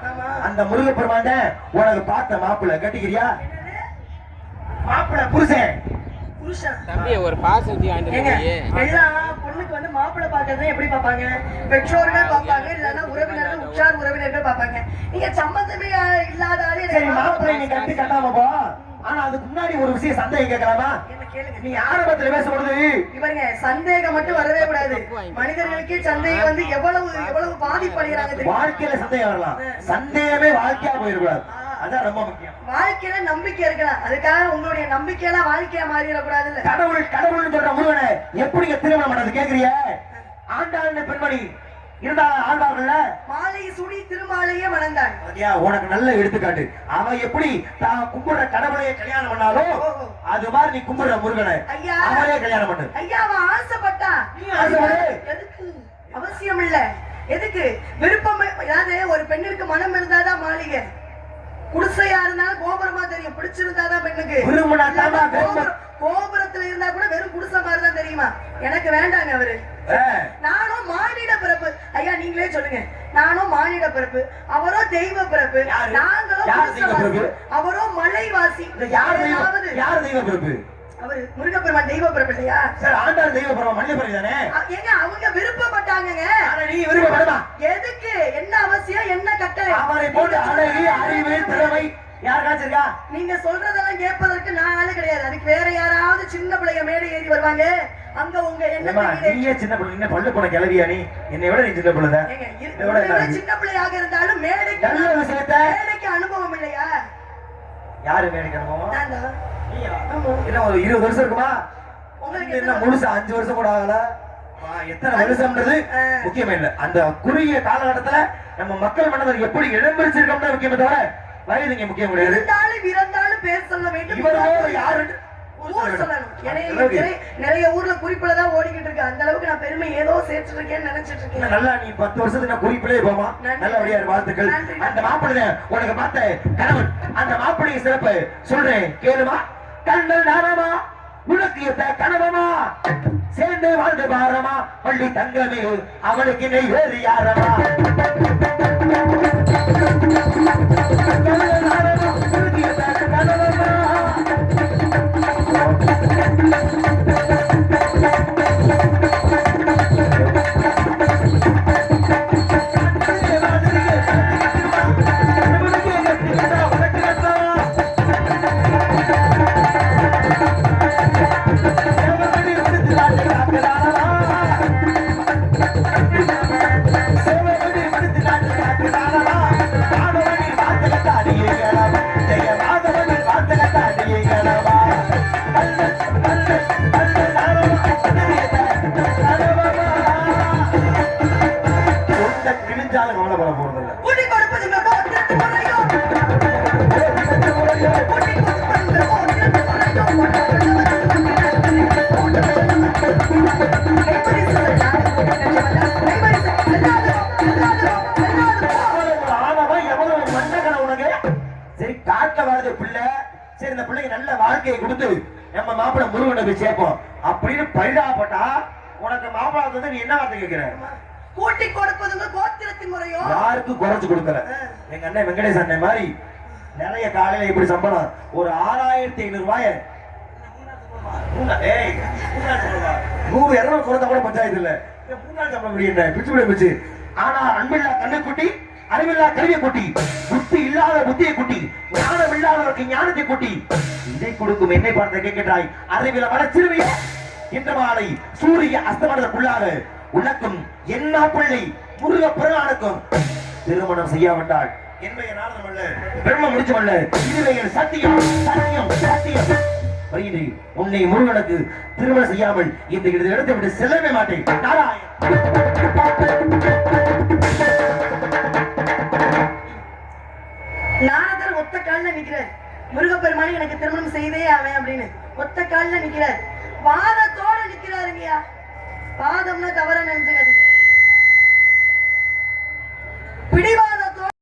S1: அந்த முருகப்பெருமான் உனக்கு பார்த்த மாப்பிள்ளை கட்டிக்கிறியா? மாப்பிள்ளை புருஷன்
S4: தம்பி ஒரு பார்சல்
S3: எல்லாம் பொண்ணுக்கு வந்து மாப்பிள்ளை பார்க்கறது எப்படி பார்ப்பாங்க? பெற்றோர்கள் பார்ப்பாங்க, இல்லன்னா உறவினர்கள், உற்றார் உறவினர்கள் பார்ப்பாங்க. நீங்க சம்பந்தமே இல்லாத ஆளு
S1: மாப்பிள்ளை நீ கட்டி கட்டாம போ. ஆனா அதுக்கு முன்னாடி ஒரு விஷயம் சந்தேகம் கேட்கலாமா? நீ ஆரம்பத்துல பேசப்படுது
S3: இவருங்க, சந்தேகம் மட்டும் வரவே கூடாது. மனிதர்களுக்கே சந்தேகம் வந்து எவ்வளவு பாதிப்படைகிறாங்க.
S1: வாழ்க்கையில சந்தேகம் வரலாம், சந்தேகமே வாழ்க்கையா போயிடக்கூடாது. அதான் ரொம்ப முக்கியம்.
S3: வாழ்க்கையில நம்பிக்கை இருக்கலாம், அதுக்காக உங்களுடைய நம்பிக்கையெல்லாம் வாழ்க்கையா மாறிடக்கூடாது. இல்ல
S1: கடவுள் சொல்ற முருகனை எப்படி திருமணம் பண்ணது கேக்குறிய? ஆண்டாள் பெண்மணி இருந்தாலும் ஆழ்வார்கள்ல
S3: மாலை சுடி திருமாலையே மணந்தான்.
S1: உனக்கு நல்ல எடுத்துக்காட்டு. அவன் எப்படி தான் கும்பிடுற கடவுளையே கல்யாணம் பண்ணாலும் அது மாதிரி நீ கும்பிடுற முருகனை அவரே கல்யாணம் பண்ணு.
S3: ஐயா அவன் ஆசைப்பட்டான், எதுக்கு அவசியம் இல்ல, எதுக்கு விருப்பம். அதாவது ஒரு பெண்ணிற்கு மனம் இருந்தாதான் மாளிகை. குடிசையா இருந்தாலும் கோபுரமா தெரியும், பிடிச்சிருந்தாதான் பெண்ணுக்கு.
S1: விரும்பினா தாமா
S3: கோபுரத்துல இருந்தா கூட வெறும் குடிசை மாதிரிதான் தெரியுமா? எனக்கு வேண்டாங்க அவரு. நானும் மானிட பிறப்பு. ஐயா நீங்களே சொல்லுங்க, நானும் மானிட பிறப்பு, அவரோ தெய்வ பிறப்பு. நாங்களும் அவரோ மலைவாசி.
S1: யார் தெய்வ பிறப்பு?
S3: அவரு முருகப்பெருமான் தெய்வ பிறப்பு இல்லையா?
S1: சார் ஆண்டாள் தெய்வ பிறப்பு, மனித பிறப்பு தானே?
S3: ஏங்க அவங்க விருப்பப்பட்டாங்கங்க.
S1: நீ விருப்பப்படமா?
S3: எதுக்கு? என்ன அவசியம்? என்ன கட்டளை?
S1: அவரை போட்டு அழகு, அறிவு, திறமை யாருக்காச்சும் இருக்கா?
S3: நீங்க சொல்றதெல்லாம் கேட்பதற்கு நான் ஆளு கிடையாது. அதுக்கு வேற யாராவது சின்ன பிள்ளைங்க மேடை ஏறி வருவாங்க. அங்க உங்க என்ன
S1: நீயே சின்ன பிள்ளை, என்ன பல்லு போன கிளவியா நீ? என்னை விட நீ சின்ன பிள்ளை தான்.
S3: சின்ன பிள்ளையாக இருந்தாலும் மேடைக்கு
S1: நல்ல விஷயத்தை
S3: மேடைக்கு அனுபவம் இல்லையா?
S1: யாரு மேடைக்கு அனுபவம்?
S3: நான் தான்.
S1: என்ன ஒரு 20 வருஷம் இருக்குமா?
S3: உங்களுக்கு
S1: என்ன முழுசா 5 வருஷம் கூட ஆகல. எத்தனை வருஷம்ன்றது முக்கியமே இல்ல. அந்த குறுகிய காலகட்டத்துல நம்ம மக்கள் மனதில் எப்படி இடம் பிடிச்சிருக்கோம் தான் முக்கியமே தவிர வயது இங்க முக்கியம் கிடையாது.
S3: இருந்தாலும் பேர் சொல்ல வேண்டும்.
S1: இவரோ யாரு
S3: ஊர் சொல்லணும். நிறைய ஊர்ல குறிப்புலதான் ஓடிக்கிட்டு இருக்கு. அந்த அளவுக்கு நான் பெருமை ஏதோ சேர்த்து இருக்கேன்னு நினைச்சிட்டு இருக்கேன்.
S1: நல்லா நீ 10 வருஷத்துக்கு நான் குறிப்பிலே போமா. நல்லபடியா வாழ்த்துக்கள். அந்த மாப்பிள்ளை உனக்கு பார்த்த கணவன், அந்த மாப்பிள்ளை சிறப்பு சொல்றேன் கேளுமா. கண்ணல் நாரமா உனக்கு ஏத்த கணவமா, சேர்ந்து வாழ்ந்து பாரமா, பள்ளி தங்கமே அவனுக்கு நெய் வேறு யாரமா. கண்ணல் நாரமா உனக்கு ஏத்த கணவமா. வாழ்க்கையை கொடுத்து நம்ம மாப்பிள்ளை முருகனுக்கு சேர்ப்போம் அப்படின்னு பரிதாபப்பட்டா உனக்கு மாப்பிள்ளை வந்து நீ என்ன வார்த்தை கேட்கிற?
S3: கூட்டி கொடுப்பதுங்க கோத்திரத்தின் முறையோ?
S1: யாருக்கும் குறைச்சு கொடுக்கல. எங்க அண்ணன் வெங்கடேஷ் அண்ணன் மாதிரி நிறைய காலையில இப்படி சம்பளம் ஒரு 6500 ரூபாய் 100 குறைந்த கூட பஞ்சாயத்து இல்ல. 3 நாள் சம்பளம் முடிய பிச்சு பிடிச்சு. ஆனா அன்பில்லா கண்ணை குட்டி, அறிவில்லா கல்வியை குட்டி, புத்தி இல்லாத புத்தியை குட்டி, ஞானம் இல்லாதவருக்கு ஞானத்தை குட்டி, இதை கொடுக்கும் என்னை பார்த்த கேட்கிறாய் அறிவில வட சிறுவிய. இன்று மாலை சூரிய அஸ்தமனத்துக்குள்ளாக உனக்கும் என்ன பிள்ளை முருக பிறனானுக்கும் திருமணம் செய்யாவிட்டால் என்னுடைய நாளம் அல்ல, பிரம்ம முடிச்சம் அல்ல, இதுவே சத்தியம் சத்தியம் சத்தியம். உன்னை முருகனுக்கு திருமணம் செய்யாமல் இந்த இடத்தை விட்டு செல்லவே மாட்டேன்.
S3: நாரதர் ஒத்த கால்ல நிக்கிறார். முருகப்பெருமானி எனக்கு திருமணம் செய்தே ஆவேன் அப்படின்னு ஒத்த கால்ல நிக்கிறார். வாதத்தோட நிக்கிறாருங்கயா. வாதம்னா தவற நினைச்சுங்க.